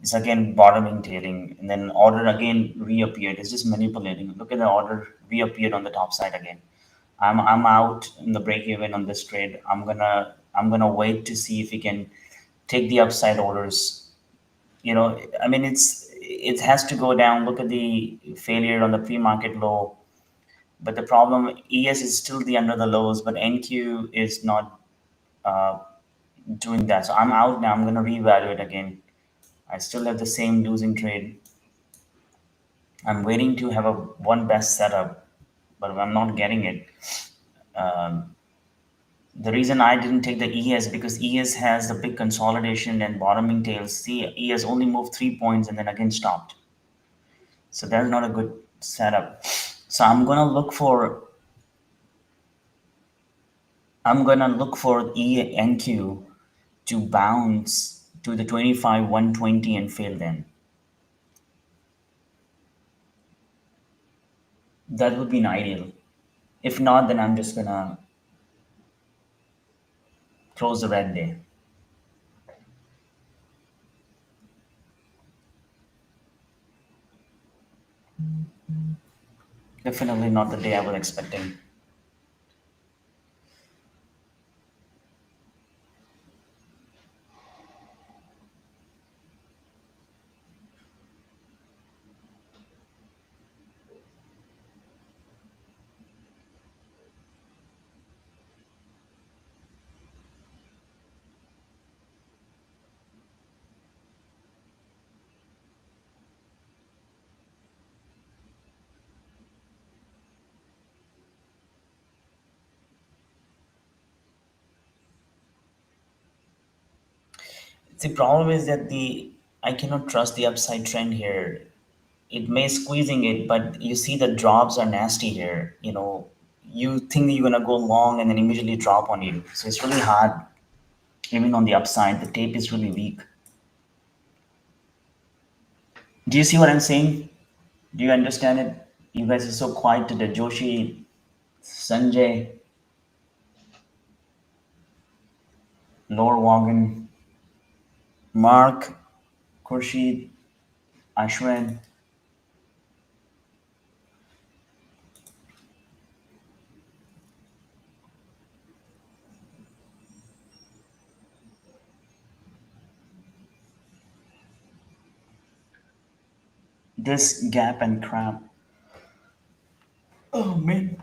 It's again bottoming tailing, and then order again reappeared. It's just manipulating. Look at the order reappeared on the top side again. I'm out in the break even on this trade. I'm gonna wait to see if we can take the upside orders. I mean, it has to go down. Look at the failure on the pre-market low. But the problem, ES is still the under the lows, but NQ is not uh, doing that. So I'm out now. I'm gonna reevaluate again. I still have the same losing trade. I'm waiting to have a one best setup, but I'm not getting it. Um, the reason I didn't take the ES because ES has the big consolidation and bottoming tails. See, ES only moved 3 points and then again stopped. So that's not a good setup. So I'm gonna look for ENQ to bounce to the 25 120 and fail then. That would be an ideal. If not, then I'm just gonna close the red day. Definitely not the day I was expecting. The problem is that the I cannot trust the upside trend here. It may squeezing it, but you see the drops are nasty here. You think that you're gonna go long and then immediately drop on you. So it's really hard. Even on the upside, the tape is really weak. Do you see what I'm saying? Do you understand it? You guys are so quiet today. Joshi, Sanjay, Lord Wagon, Mark, Khurshid, Ashwin. This gap and crap. Oh man.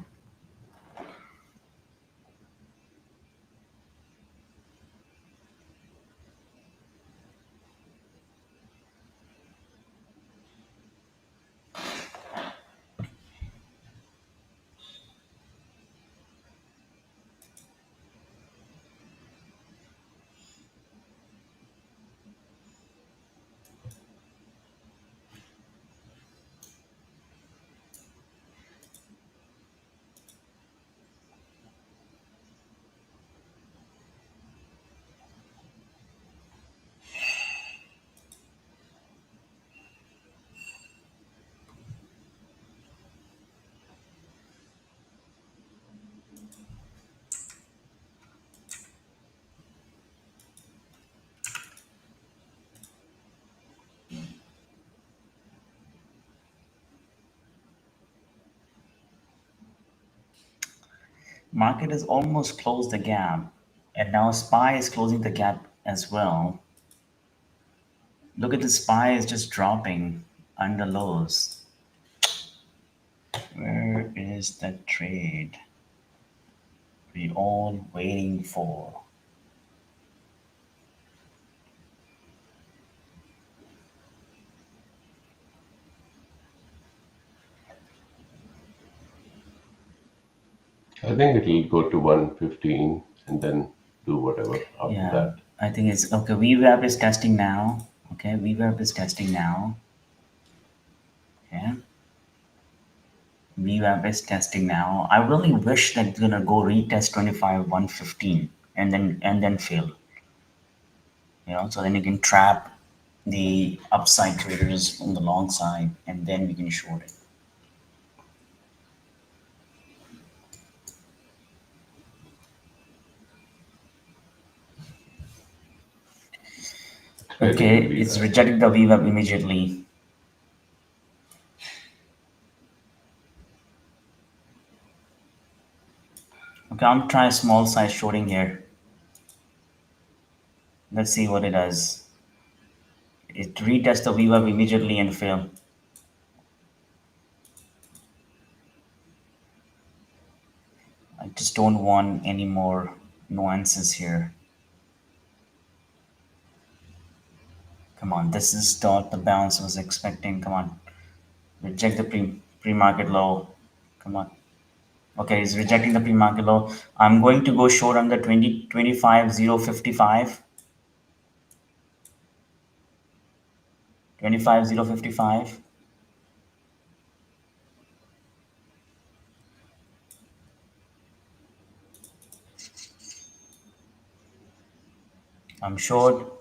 Market has almost closed the gap, and now SPY is closing the gap as well. Look at the SPY is just dropping under lows. Where is that trade we all waiting for? I think it'll go to 115 and then do whatever after Yeah, that. I think it's okay. VWAP is testing now. Okay, VWAP is testing now. Yeah, VWAP is testing now. I really wish that it's gonna go retest 25 115 and then fail. So then you can trap the upside traders on the long side, and then we can short it. It's ready Okay, to be it's that. rejected the VWAP immediately. Okay, I'm trying small size shorting here. Let's see what it does. It retests the VWAP immediately and fail. I just don't want any more nuances here. Come on, this is not the bounce I was expecting. Come on, reject the pre-market low. Come on. Okay, it's rejecting the pre-market low. I'm going to go short on the 25.055. 25.055. I'm short.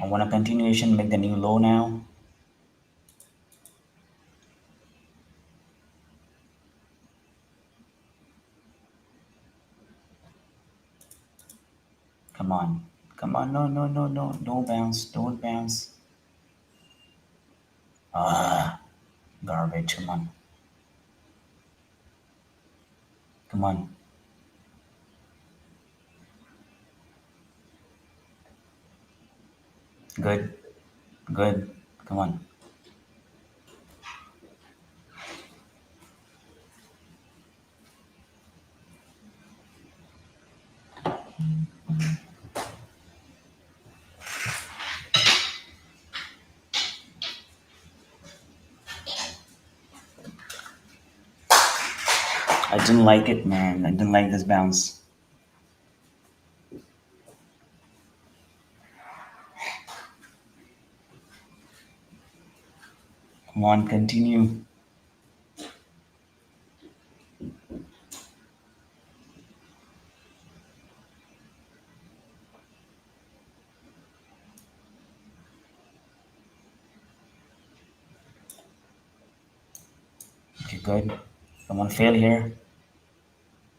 I want a continuation, make the new low now. Come on. Come on. No, no, no, no. Don't bounce. Don't bounce. Ah, garbage. Come on. Come on. Good. Good. Come on. I didn't like it, man. I didn't like this bounce. Come on, continue. Okay, good. Come on, fail here.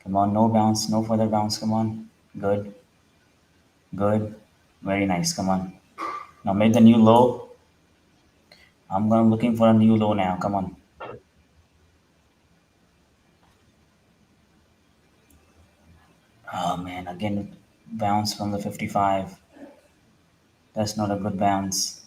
Come on, no bounce, no further bounce. Come on. Good. Good. Very nice. Come on. Now make the new low. I'm gonna looking for a new low now. Come on. Oh man, again bounce from the 55. That's not a good bounce.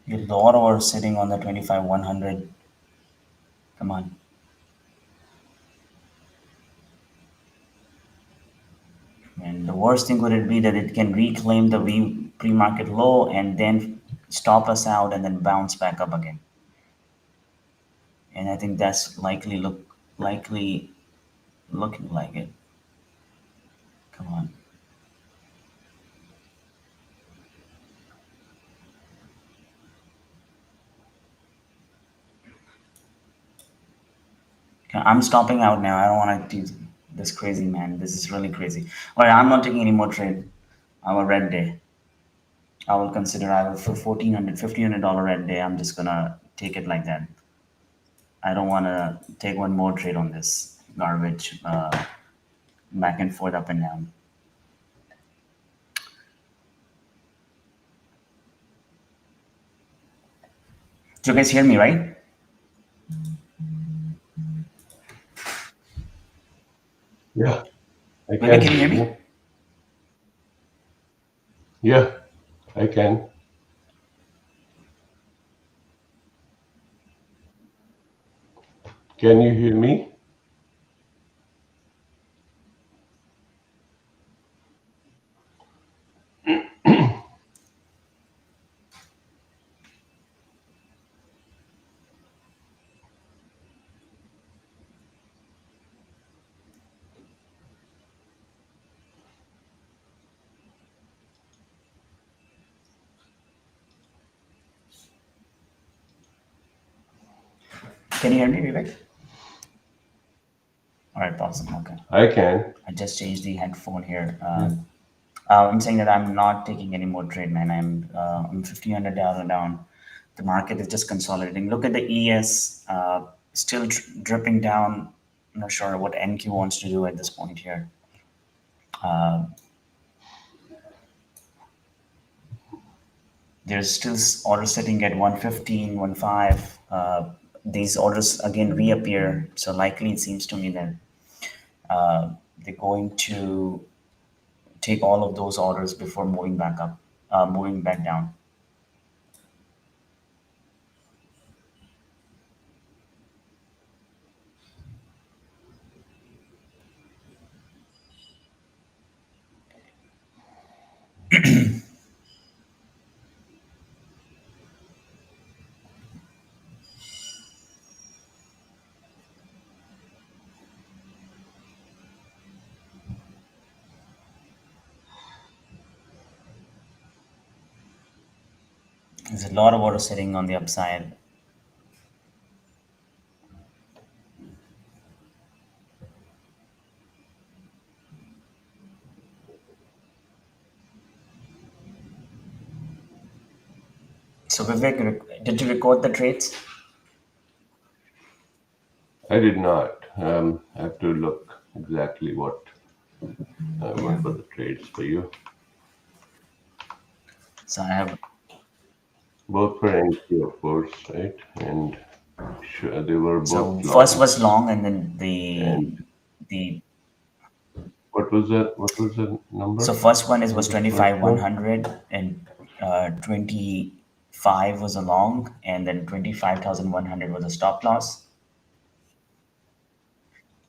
Your lot over sitting on the 25 100. Come on. And the worst thing would it be that it can reclaim the pre-market low and then stop us out and then bounce back up again. And I think that's likely looking like it. Come on. Okay, I'm stopping out now. I don't want to do this crazy, man. This is really crazy. All right, I'm not taking any more trade. I'm a red day. I will consider I will for $1,500 red day. I'm just gonna take it like that. I don't want to take one more trade on this garbage, back and forth, up and down. Do you guys hear me, right? Yeah, I Vivek, can can you hear hear me? you. Yeah, I can. Can you hear me? Can you hear me, Vivek? All right, awesome. Okay. I can. I just changed the headphone here. Yeah. I'm saying that I'm not taking any more trade, man. I'm $1,500 down. The market is just consolidating. Look at the ES, still dripping down. I'm not sure what NQ wants to do at this point here. There's still orders sitting at 115, 1.5. These orders again reappear. So likely it seems to me that they're going to take all of those orders before moving back up, moving back down. There's a lot of orders sitting on the upside. So Vivek, did you record the trades? I did not. I have to look exactly what were the trades for you. So I have. Both for NQ, of course, right? And sure, they were So both first long. was long, and then the And the what was that? What was the so number first one is for was the first 25 one? 100, and 25 was a long, and then 25,100 was a stop loss.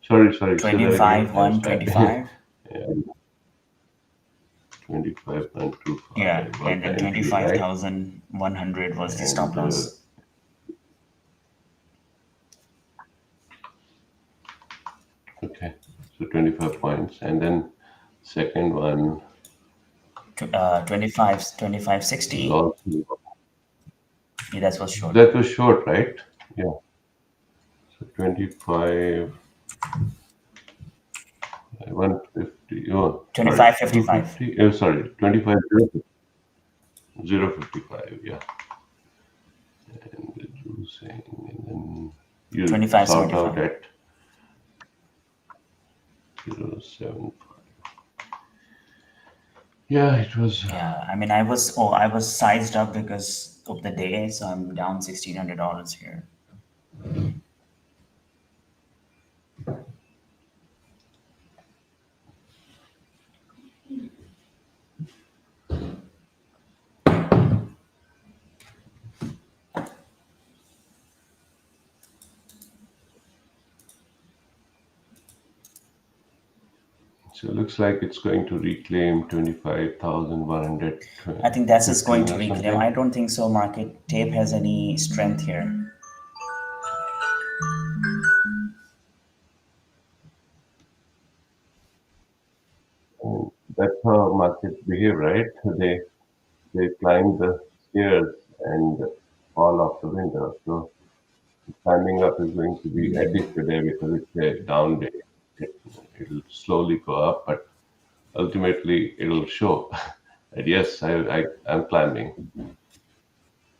Sorry. Say that again. 25 I was 1 typing. 25. Yeah, 25.25, Yeah, was and the then entry, right? 25,100 was the stop And loss. okay, so 25 points. And then second one 25 was 60. also Yeah, that was short. that was short, right? Yeah. So 25, 150. Oh, sorry, 25 55. 250. Oh, sorry, 25, 055. Yeah. And reducing, and then you 25 sort out 75. at 0.75. Yeah, it was. Yeah, I mean, I was sized up because of the day, so I'm down $1,600 here. So it looks like it's going to reclaim 25,115 I think that's just going to or reclaim. something. I don't think so. Market tape has any strength here. And that's how markets behave, right? They climb the stairs and fall off the window. So climbing up is going to be edgy today because it's a down day. It, it'll slowly go up, but ultimately it'll show that yes, I'm climbing.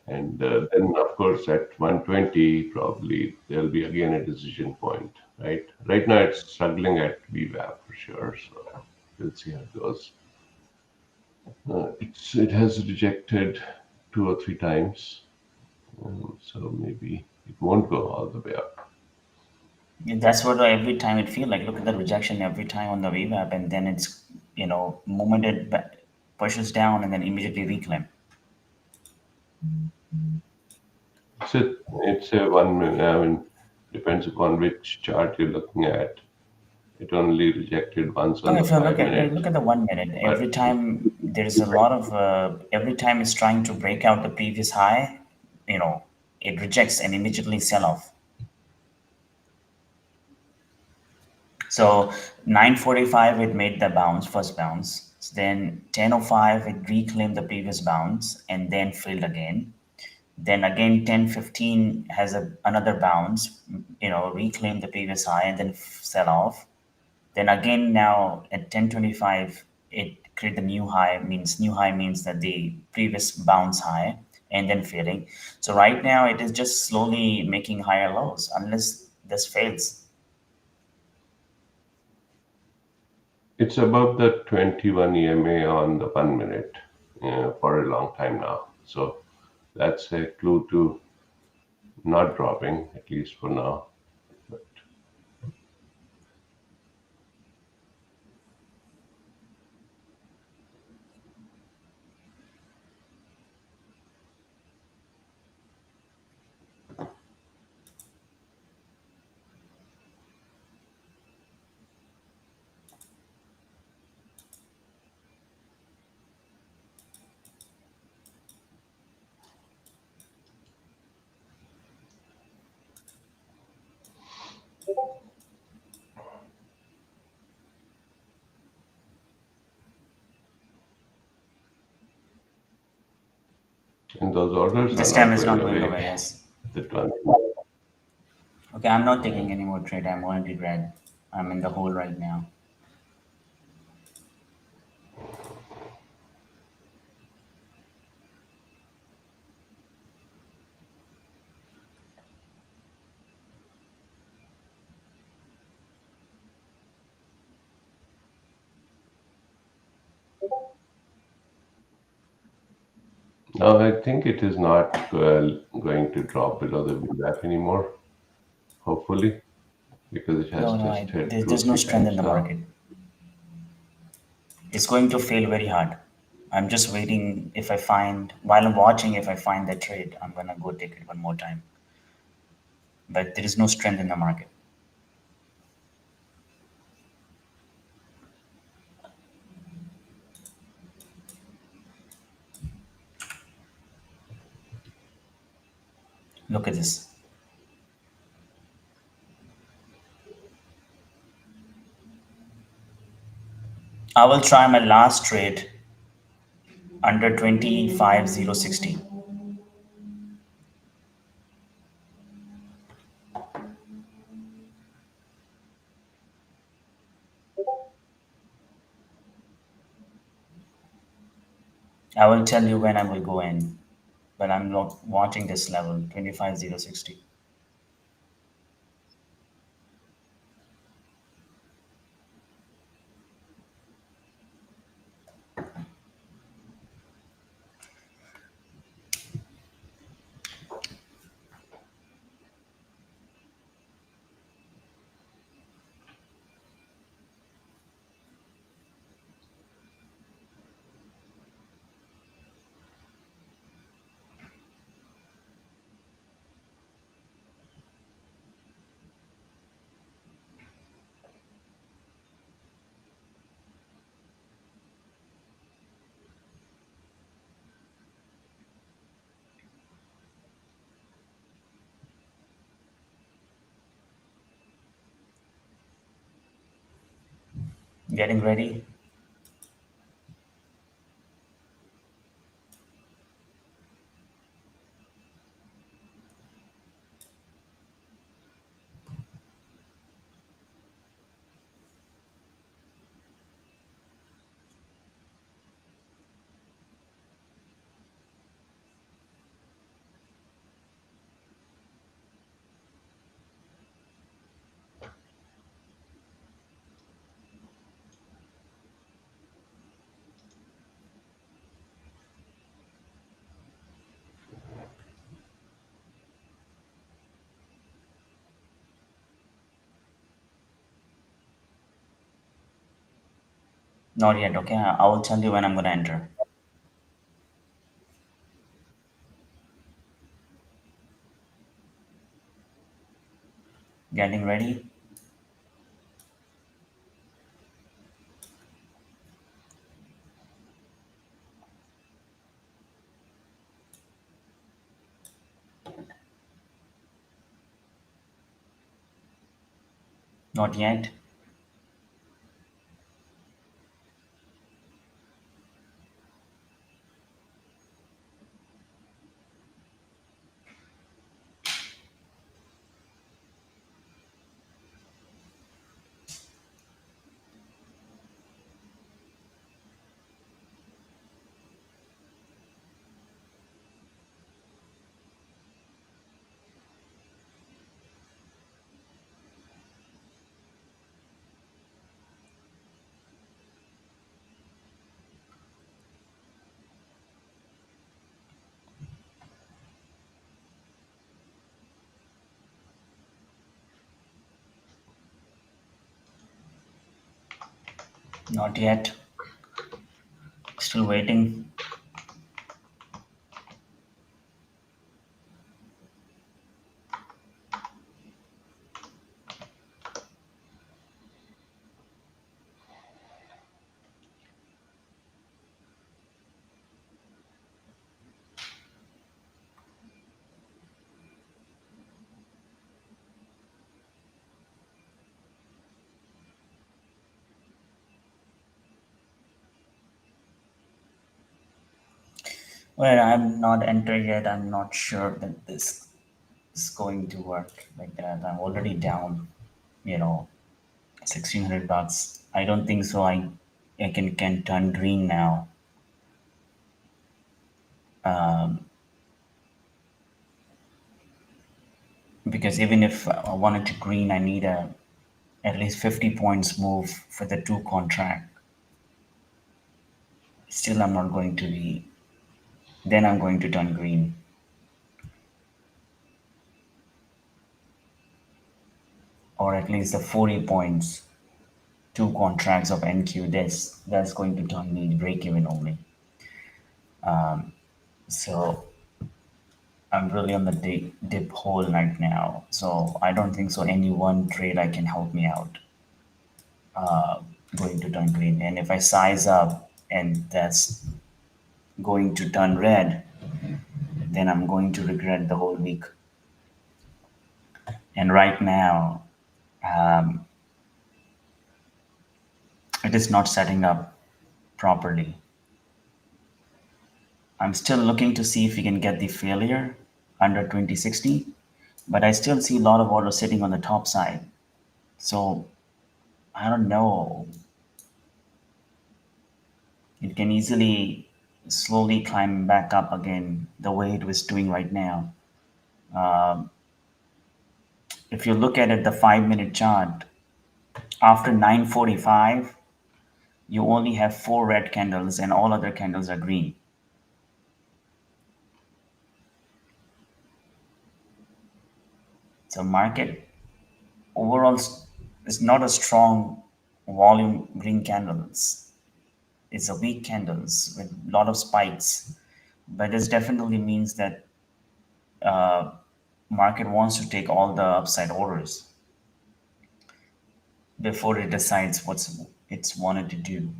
And then, of course, at 120, probably there'll be again a decision point, right? Right now, it's struggling at VWAP for sure. So we'll see how it goes. It has rejected 2 or 3 times, so maybe it won't go all the way up. Yeah, that's what every time it feel like. Look at the rejection every time on the VWAP, and then it's moment pushes down and then immediately reclaim. It's a 1 minute. I mean, Depends upon which chart you're looking at. It only rejected once No, on the if you 5 minute, look at the 1 minute, but every time there's a lot of every time it's trying to break out the previous high, you know, it rejects and immediately sell off. So 9:45 it made the bounce, first bounce. Then 10:05 it reclaimed the previous bounce and then failed again. Then again 10:15 has another bounce, reclaimed the previous high and then sell off. Then again now at 10:25 it create the new high means that the previous bounce high and then failing. So right now it is just slowly making higher lows unless this fails. it's above the 21 EMA on the 1 minute for a long time now. So that's a clue to not dropping, at least for now. But and those orders are This time not it's going not going away. away, yes. That one. Okay, I'm not taking any more trade. I'm already red. I'm in the hole right now. No, I think it is not going to drop below the VWAP anymore, hopefully, because it has No, no, tested two or there's no three strength in times the now. market. It's going to fail very hard. I'm just waiting. If I find, while I'm watching, if I find that trade, I'm gonna go take it one more time. But there is no strength in the market. Look at this. I will try my last trade under 25,060. I will tell you when I will go in, but I'm not watching this level 25,060. Getting ready. Not yet. Okay, I will tell you when I'm gonna enter. Getting ready? Not yet. Not yet. Still waiting. Well, I'm not entered yet. I'm not sure that this is going to work like that. I'm already down, you know, 1,600 bucks. I don't think so. I can turn green now. Because even if I wanted to green, I need a at least 50 points move for the two contract. Still, I'm not going to be. Then I'm going to turn green, or at least the 40 points, two contracts of NQ. That's going to turn me break even only. So I'm really on the dip hole right now. So I don't think so. Any one trade I can help me out going to turn green. And if I size up and that's going to turn red, then I'm going to regret the whole week. And right now, um, it is not setting up properly. I'm still looking to see if we can get the failure under 2060, but I still see a lot of orders sitting on the top side. So I don't know. It can easily slowly climb back up again the way it was doing right now. If you look at it, the 5 minute chart, after 9:45, you only have four red candles and all other candles are green. So market overall is not a strong volume green candles. It's a weak candles with a lot of spikes. But this definitely means that market wants to take all the upside orders before it decides what's it's wanted to do.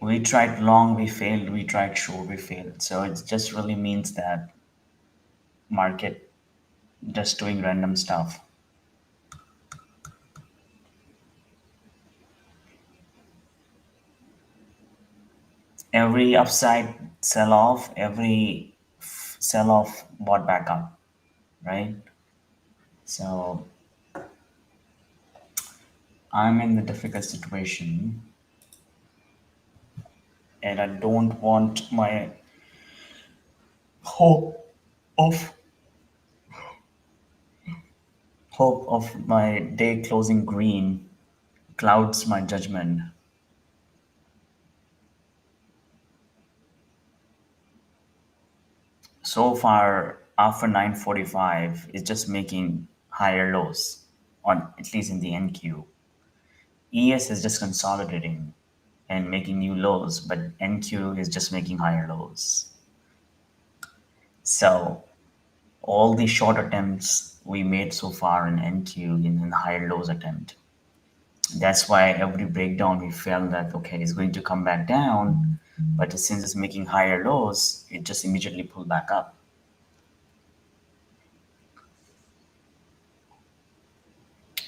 We tried long, we failed. We tried short, we failed. So it just really means that market just doing random stuff. Every upside sell off, every sell off bought back up, right? So I'm in the difficult situation, and I don't want my hope of my day closing green clouds my judgment. So far, after 9:45, it's just making higher lows on at least in the NQ. ES is just consolidating and making new lows, but NQ is just making higher lows. So all the short attempts we made so far in NQ in higher lows attempt. That's why every breakdown we felt that okay, it's going to come back down, but since it's making higher lows, it just immediately pulled back up.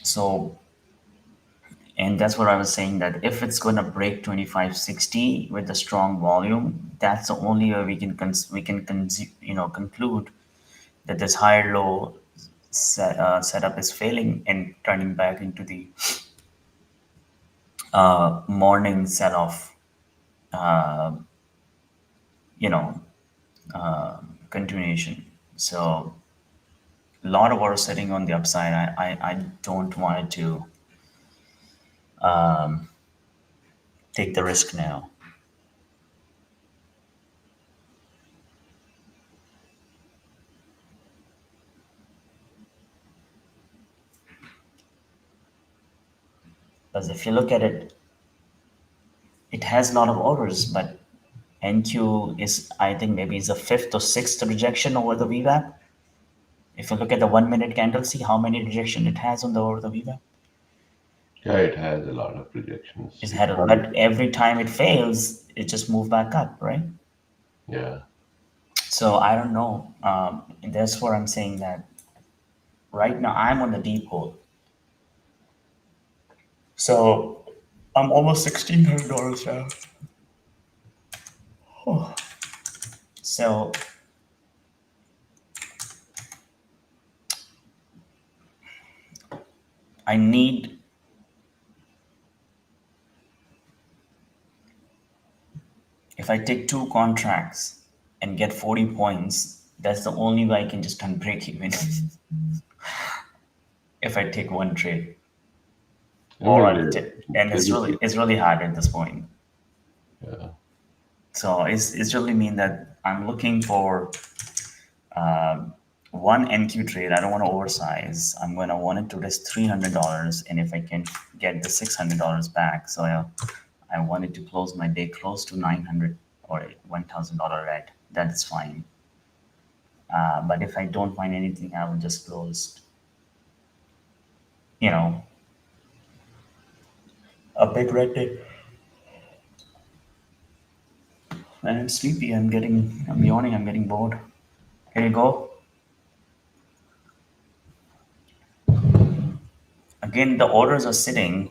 So, and that's what I was saying that if it's going to break 2560 with a strong volume, that's the only way we can conclude that this higher low setup is failing and turning back into the morning sell-off, you know, continuation. So a lot of our sitting on the upside. I don't want to take the risk now. Because if you look at it, it has a lot of orders, but NQ is, I think, maybe is the fifth or sixth rejection over the VWAP. If you look at the 1 minute candle, see how many rejection it has on the over the VWAP. Yeah, it has a lot of projections. It's It's had a, not, but every time it fails, it just moves back up, right? yeah. So I don't know. And that's what I'm saying that right now I'm on the deep hole. So I'm almost $1,600 now. So I need, if I take two contracts and get 40 points, that's the only way I can just turn break even if I take one trade. I Or mean, and there will be, it's really hard at this point. yeah. So it's really mean that I'm looking for one NQ trade. I don't want to oversize. I'm gonna want it to risk $300, and if I can get the $600 back, so I wanted to close my day close to 900 or $1,000 red. That is fine. But if I don't find anything, I will just close. You know, a big red day. And I'm sleepy. I'm yawning. I'm getting bored. Here you go. Again, the orders are sitting,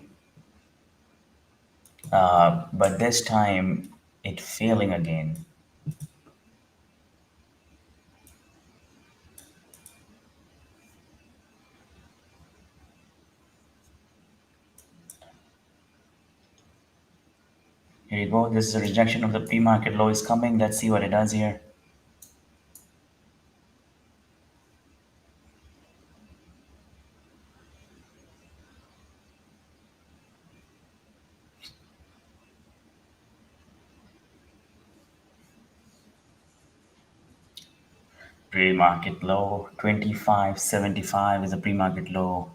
but this time it failing again. Here you go. This is a rejection of the pre-market low is coming. Let's see what it does here. Pre-market low 25.75 is a pre-market low.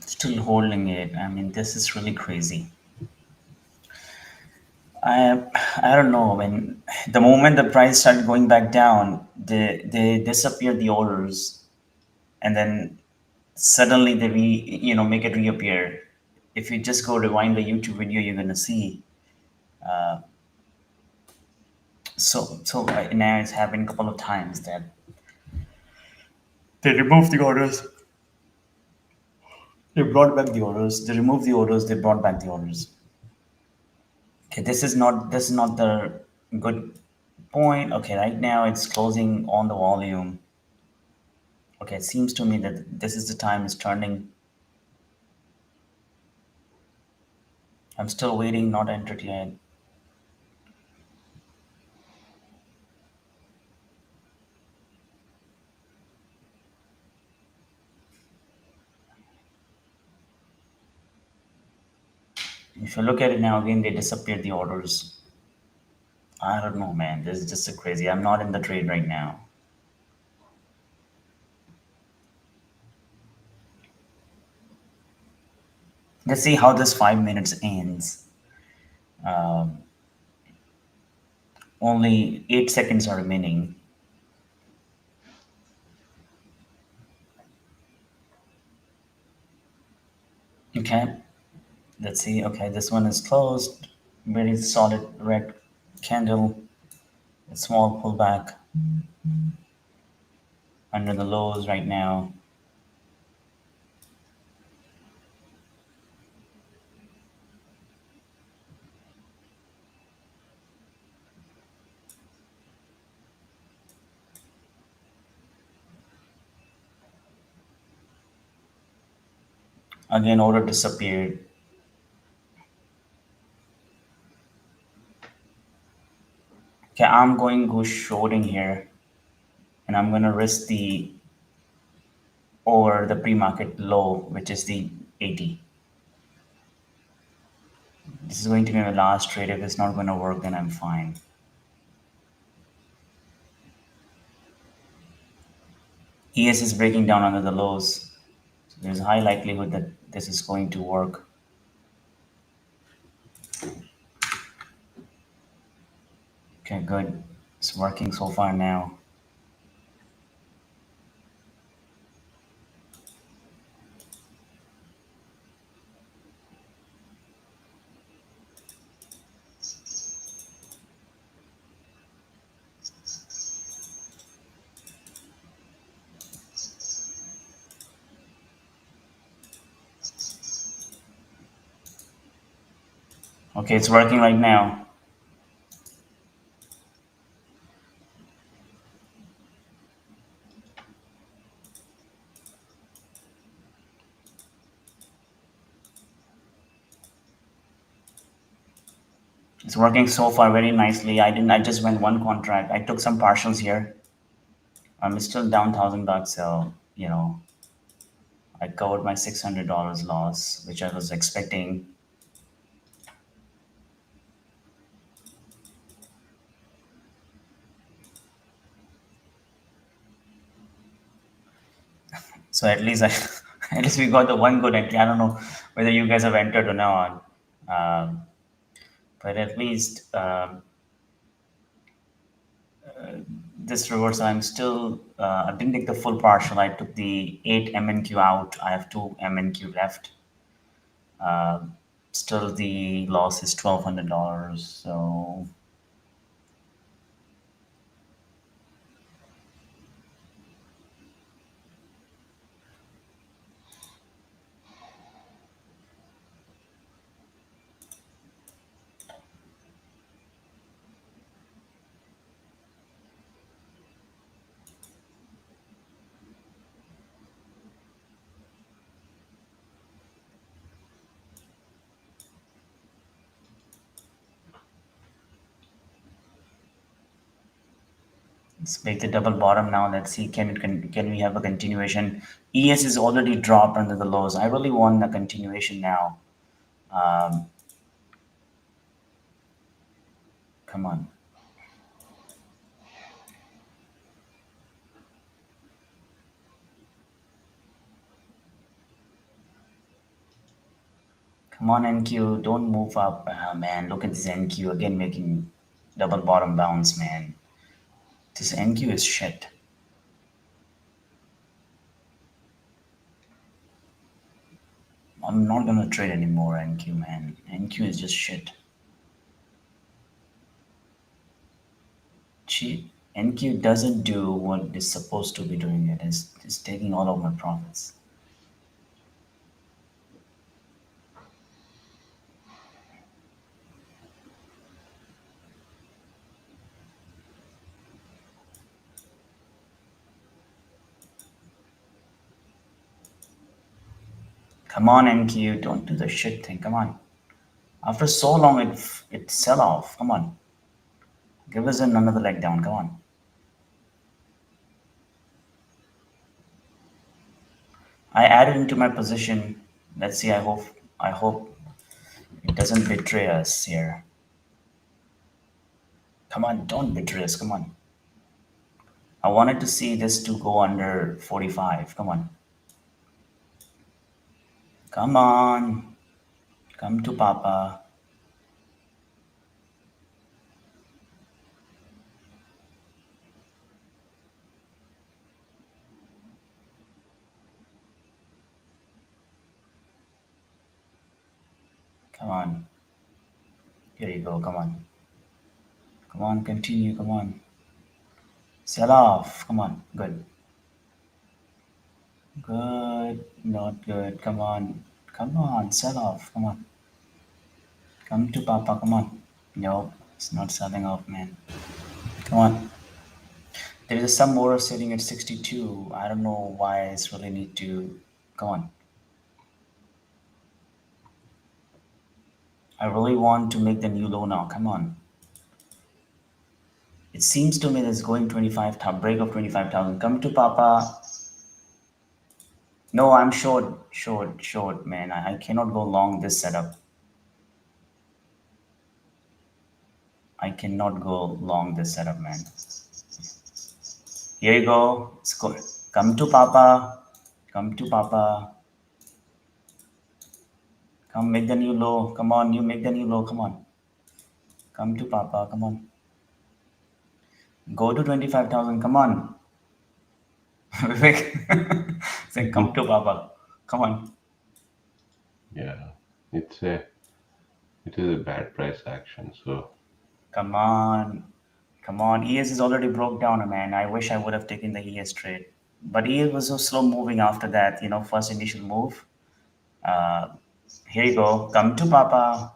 Still holding it. I mean, this is really crazy. I I don't know. When the moment the price started going back down, they disappeared the orders, and then suddenly make it reappear. If you just go rewind the YouTube video, you're gonna see. Now it's happened a couple of times that they removed the orders, they brought back the orders, they removed the orders, they brought back the orders. Okay, this is not the good point. Okay, right now it's closing on the volume. Okay, it seems to me that this is the time it's turning. I'm still waiting, not entered yet. If you look at it now again, they disappeared the orders. I don't know, man. This is just so crazy. I'm not in the trade right now. Let's see how this 5 minutes ends. Um, Only 8 seconds are remaining. Okay, let's see. Okay, this one is closed. Very solid red candle. A small pullback under the lows right now. Again, order disappeared. Okay, I'm going go shorting here, and I'm gonna risk the over the pre-market low, which is the 80. This is going to be my last trade. If it's not going to work, then I'm fine. ES is breaking down under the lows. So there's a high likelihood that this is going to work. Okay, good. It's working so far now. Okay, it's working right now. It's working so far very nicely. I just went one contract. I took some partials here. I'm still down $1,000, so I covered my $600 loss, which I was expecting. So at least I, at least we got the one good entry. I don't know whether you guys have entered or not, but at least this reversal, I'm still. I didn't take the full partial. I took the 8 MNQ out. I have 2 MNQ left. Still, the loss is $1,200. So let's make the double bottom now. Let's see, can we have a continuation? ES is already dropped under the lows. I really want a continuation now. Um, Come on. Come on, NQ, don't move up. Ah, man, look at this NQ again making double bottom bounce, man. This NQ is shit. I'm not gonna trade anymore, NQ, man. NQ is just shit. NQ doesn't do what it's supposed to be doing. It's taking all of my profits. Come on, NQ, don't do the shit thing. Come on. After so long, it sell off. Come on. Give us another leg down. Come on. I added into my position. Let's see. I hope it doesn't betray us here. Come on, don't betray us. Come on. I wanted to see this to go under 45. Come on. Come on. Come to Papa. Come on. Here you go. Come on. Come on. Continue. Come on. Sell off. Come on. Good. Good. Not good. Come on. Come on. Sell off. Come on. Come to Papa. Come on. Nope. It's not selling off, man. Come on. There is some more sitting at 62. I don't know why it's really need to. Come on. I really want to make the new low now. Come on. It seems to me that it's going 25,000, break of 25,000. Come to Papa. No, I'm short, short, short, man. I cannot go long this setup. I cannot go long this setup, man. Here you go. Come to Papa. Come to Papa. Come make the new low. Come on, you make the new low. Come on. Come to Papa. Come on. Go to 25,000. Come on. Vivek. Say, come to Papa. Come on. Yeah, it's a it is a bad price action. So Come on. Come on. ES is already broke down, man. I wish I would have taken the ES trade. But ES was so slow moving after that, first initial move. Uh, Here you go. Come to Papa.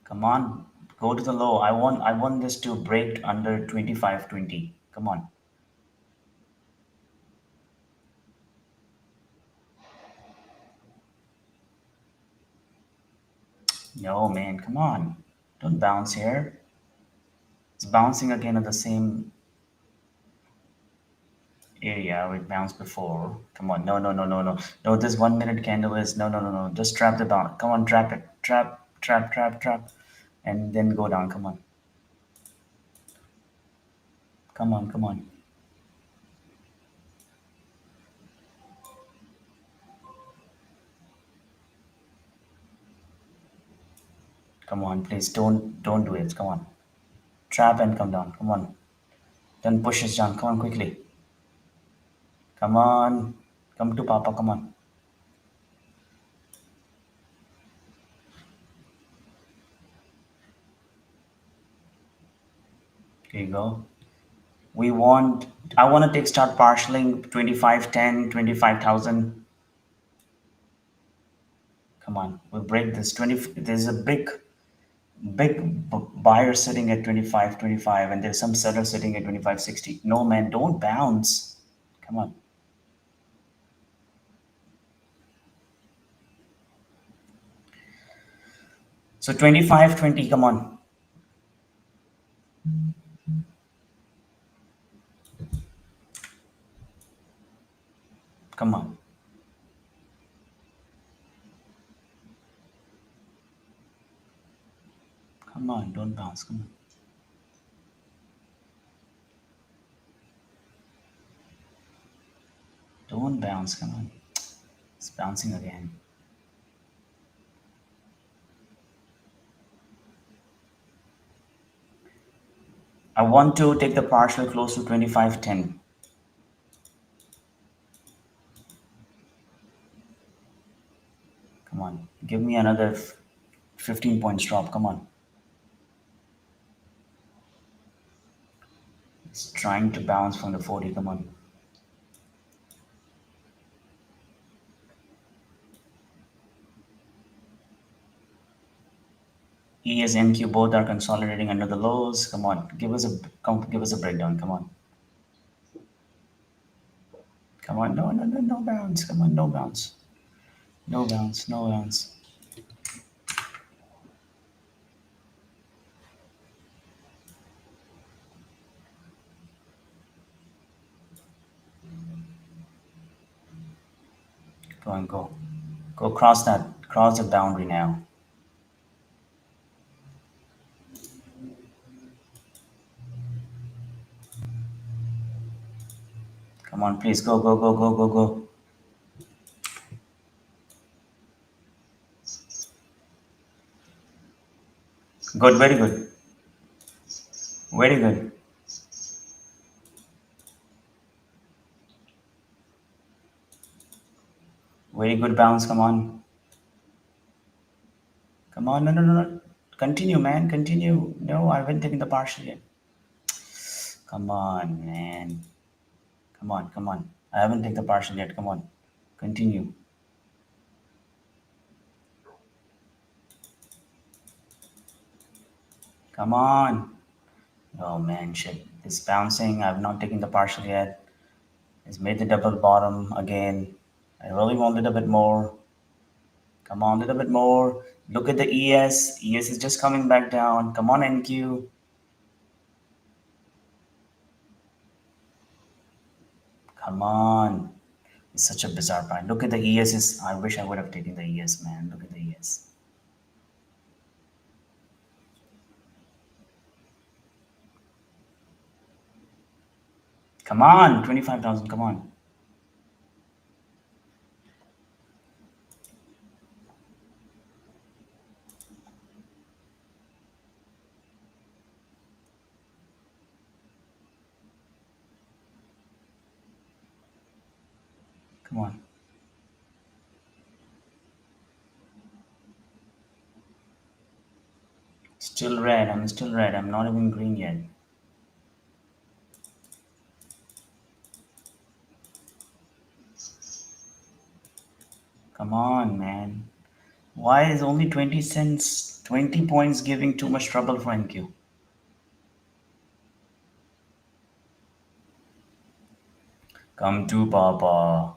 Come on. Go to the low. I want this to break under 25.20. Come on. No, man. Come on. Don't bounce here. It's bouncing again at the same area where it bounced before. Come on. No, no, no, no, no. No, this 1 minute candle is no, no, no, no. Just trap the bounce. Come on, trap it. Trap, trap, trap, trap. And then go down. Come on. Come on, come on. Come on, please don't do it. Come on. Trap and come down. Come on. Then push us down. Come on, quickly. Come on. Come to Papa. Come on. Here you go. I want to take start partialing 2510, 25,000. Come on. We'll break this 20. There's a big buyer sitting at 25.25 and there's some seller sitting at 25.60. No, man, don't bounce. Come on. So 25.20, come on. Come on. Come on, don't bounce. Come on. Don't bounce. Come on. It's bouncing again. I want to take the partial close to 25.10. Come on. Give me another 15 points drop. Come on. It's trying to bounce from the 40. Come on. ES MQ both are consolidating under the lows. Come on. Give us a breakdown. Come on. Come on, no, no, no, no bounce. Come on, no bounce. No bounce, no bounce. Go on, go. Go cross that, cross the boundary now. Come on, please, go, go, go, go, go, go. Good, very good. Very good. Very good bounce, come on. Come on, no, no, no, no. Continue, man, continue. No, I haven't taken the partial yet. Come on, man. Come on, come on. I haven't taken the partial yet. Come on. Continue. Come on. Oh man, shit. This bouncing, I've not taken the partial yet. It's made the double bottom again. I really want a little bit more. Come on, a little bit more. Look at the ES. ES is just coming back down. Come on, NQ. Come on. It's such a bizarre pattern. Look at the ES. I wish I would have taken the ES, man. Look at the ES. Come on, 25,000. Come on. Come on. Still red. I'm still red. I'm not even green yet. Come on, man. Why is only 20 cents, 20 points giving too much trouble for NQ? Come to Papa.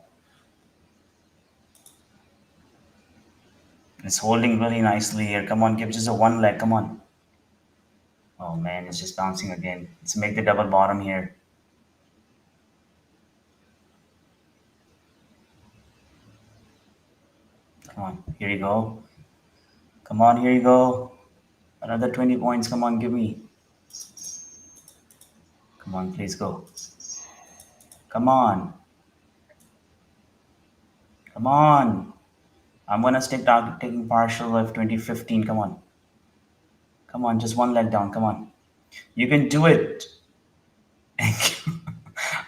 It's holding really nicely here. Come on, give just a one leg. Come on. Oh man, it's just bouncing again. Let's make the double bottom here. Come on, here you go. Come on, here you go. Another 20 points. Come on, give me. Come on, please go. Come on. Come on. I'm gonna stick taking partial of 2015. Come on. Come on, just one leg down. Come on. You can do it.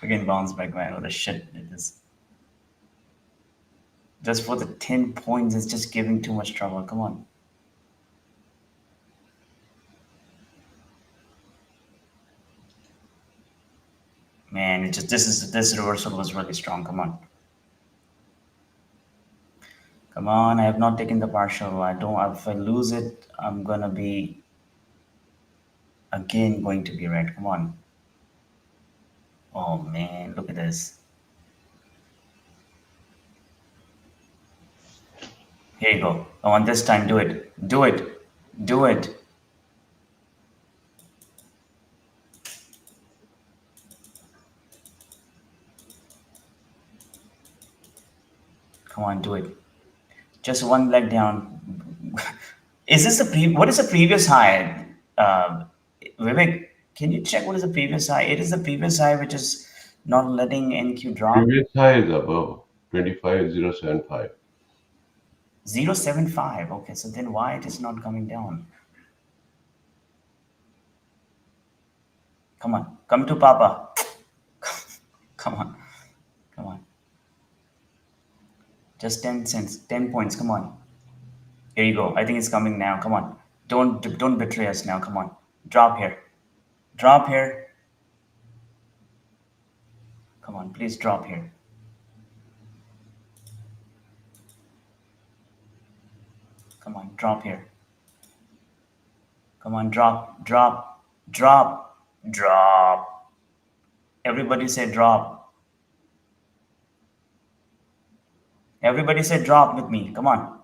Again, bounce back, man. What a shit it is. Just for the 10 points, it's just giving too much trouble. Come on. Man, it just this reversal was really strong. Come on. Come on, I have not taken the partial. I don't if I lose it, I'm gonna be again going to be red. Come on. Oh man, look at this. Here you go. Come on, this time do it. Do it. Do it. Come on, do it. Just one leg down. Is this what is the previous high? Vivek, can you check what is the previous high? It is the previous high which is not letting NQ drop. Previous high is above 25075. 0.75. Okay, so then why it is not coming down? Come on, come to Papa. Come on, come on. Just 10 cents, 10 points. Come on. Here you go. I think it's coming now. Come on. Don't betray us now. Come on. Drop here. Drop here. Come on, please drop here. Come on, drop here. Come on, drop, drop, drop, drop. Everybody say drop. Everybody say drop with me. Come on.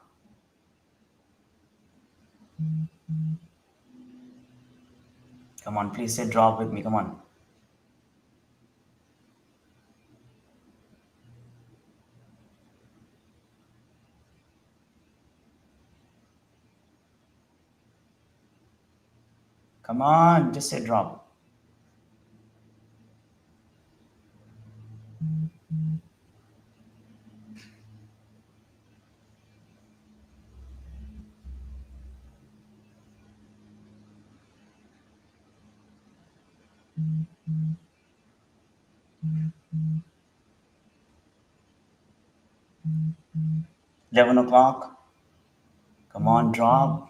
Come on, please say drop with me. Come on. Come on, just say drop. Eleven o'clock. Come on, drop.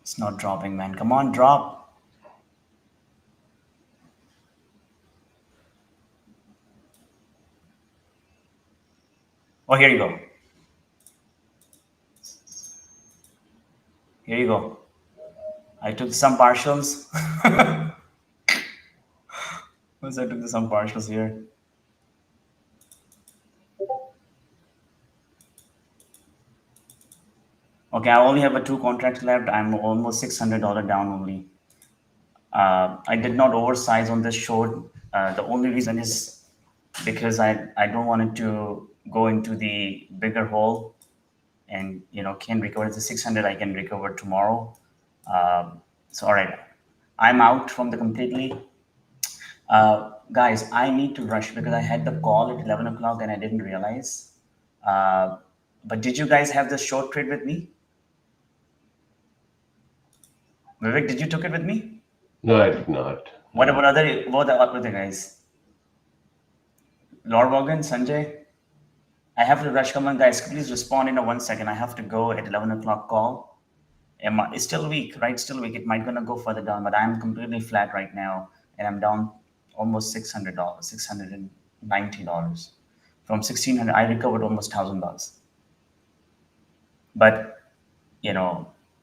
It's not dropping, man. Come on, drop. Oh, here you go. Here you go. I took some partials. Once I took some partials here. Okay, I only have a two contracts left. I'm almost $600 down only. I did not oversize on this short. The only reason is because I don't want it to go into the bigger hole and can recover the 600. I can recover tomorrow. So all right, I'm out from the completely. Guys, I need to rush because I had the call at 11 o'clock and I didn't realize. Uh, but did you guys have the short trade with me? Vivek, did you took it with me? No, I did not. What No. about what the other guys? Lord Morgan, Sanjay? I have to rush. Come on, guys, please respond in a 1 second. I have to go at 11 o'clock call. It's still weak, right? Still weak. It might gonna go further down, but I'm completely flat right now, and I'm down almost $600, $690 from 1,600. I recovered almost $1,000, but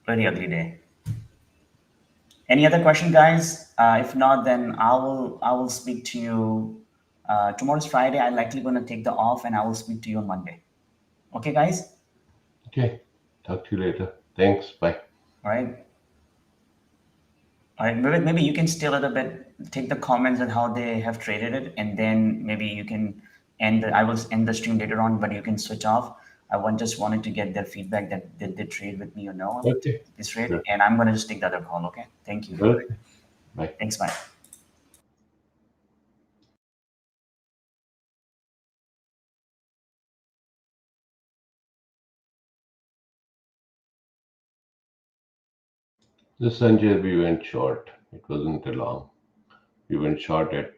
very ugly day. Any other question, guys? If not, then I will speak to you. Tomorrow's Friday. I'm likely gonna take the off, and I will speak to you on Monday. Okay, guys. Okay. Talk to you later. Thanks. Bye. All right. All right, maybe you can stay a little bit, take the comments on how they have traded it, and then maybe you can end. I will end the stream later on, but you can switch off. Just wanted to get their feedback that did they trade with me or no Okay. this trade, Sure. and I'm gonna just take the other call. Okay, thank you. Okay. Bye. Thanks, bye. This Sanjay, we went short. It wasn't a long. We went short at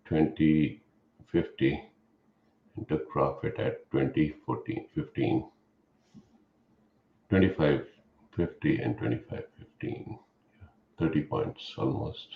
2050 and took profit at 2014, 15, 2550 and 2515. 30 points almost.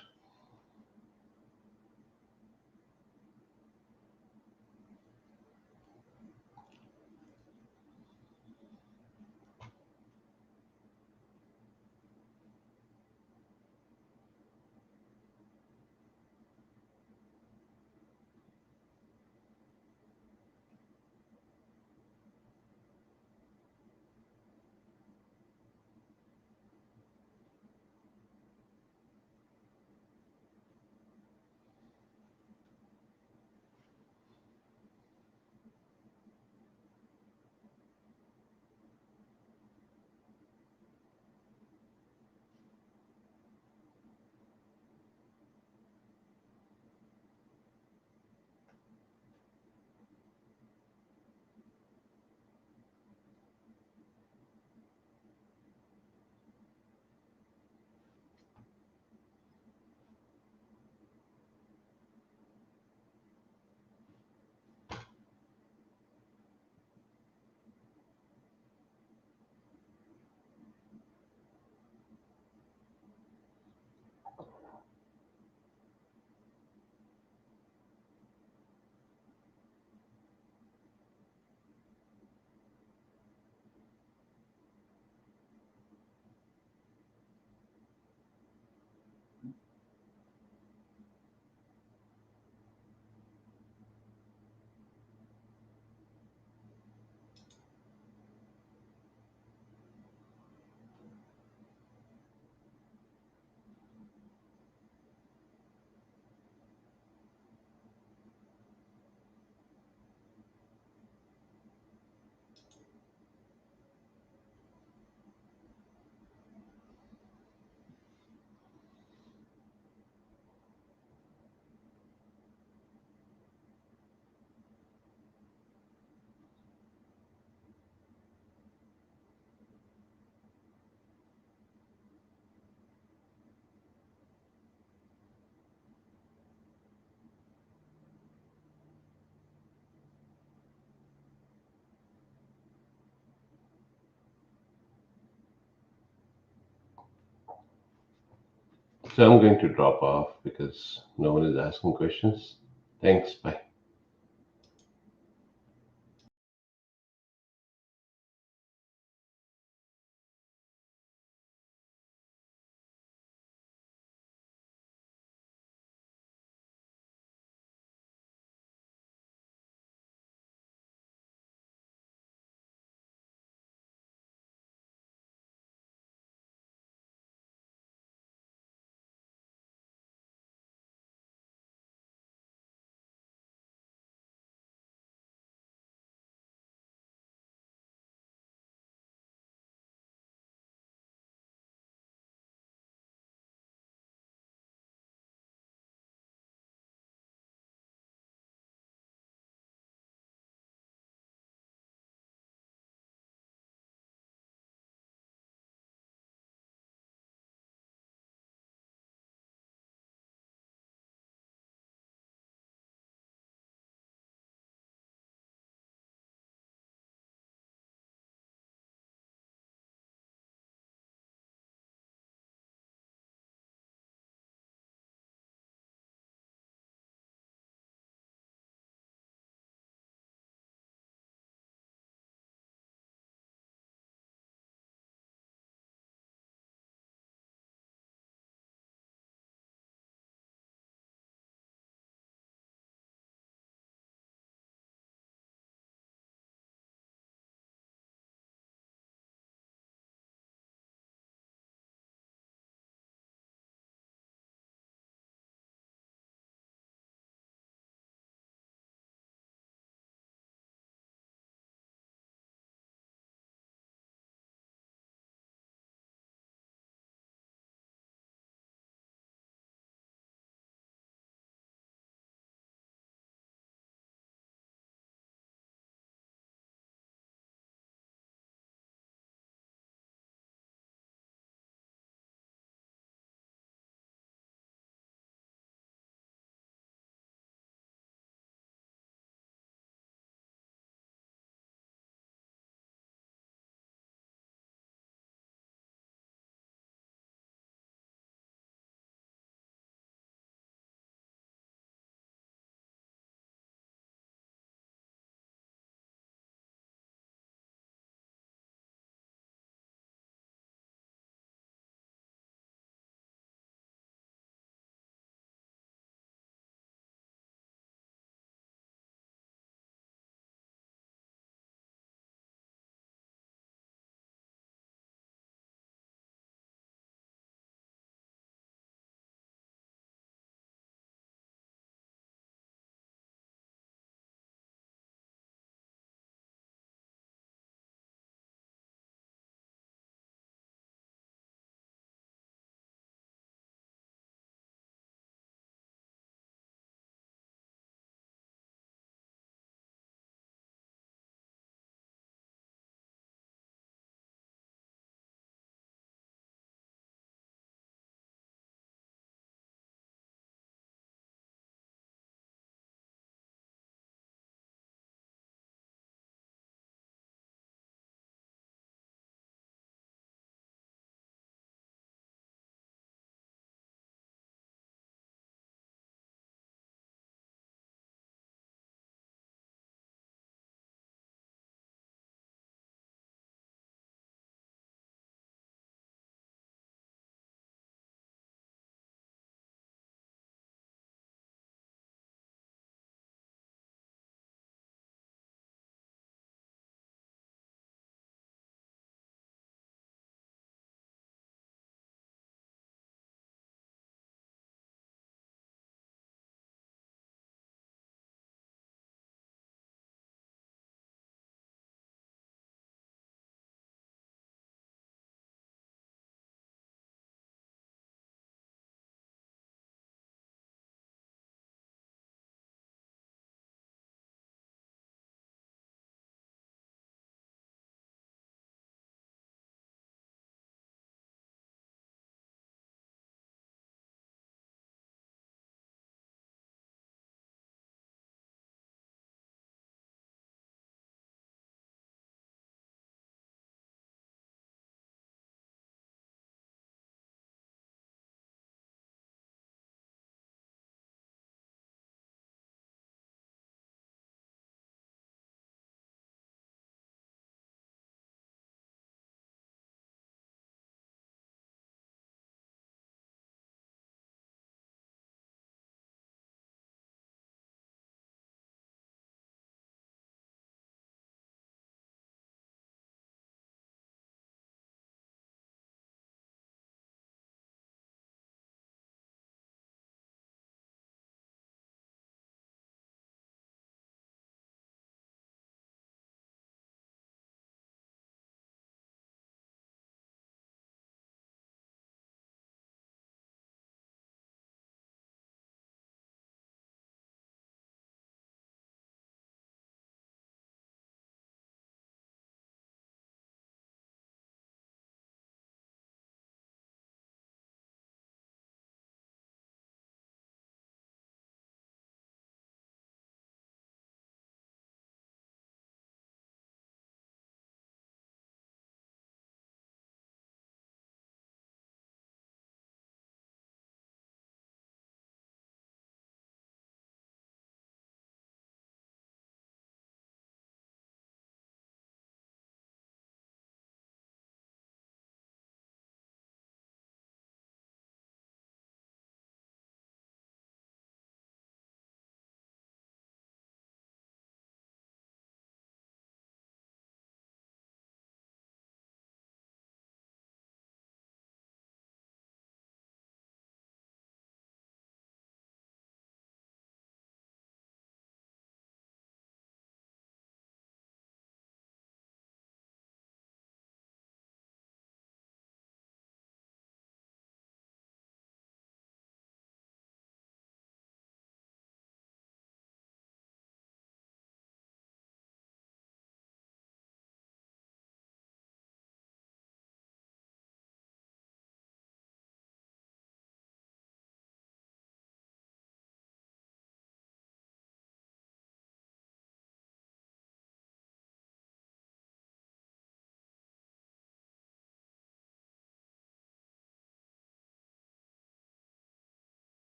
So I'm going to drop off because no one is asking questions. Thanks. Bye.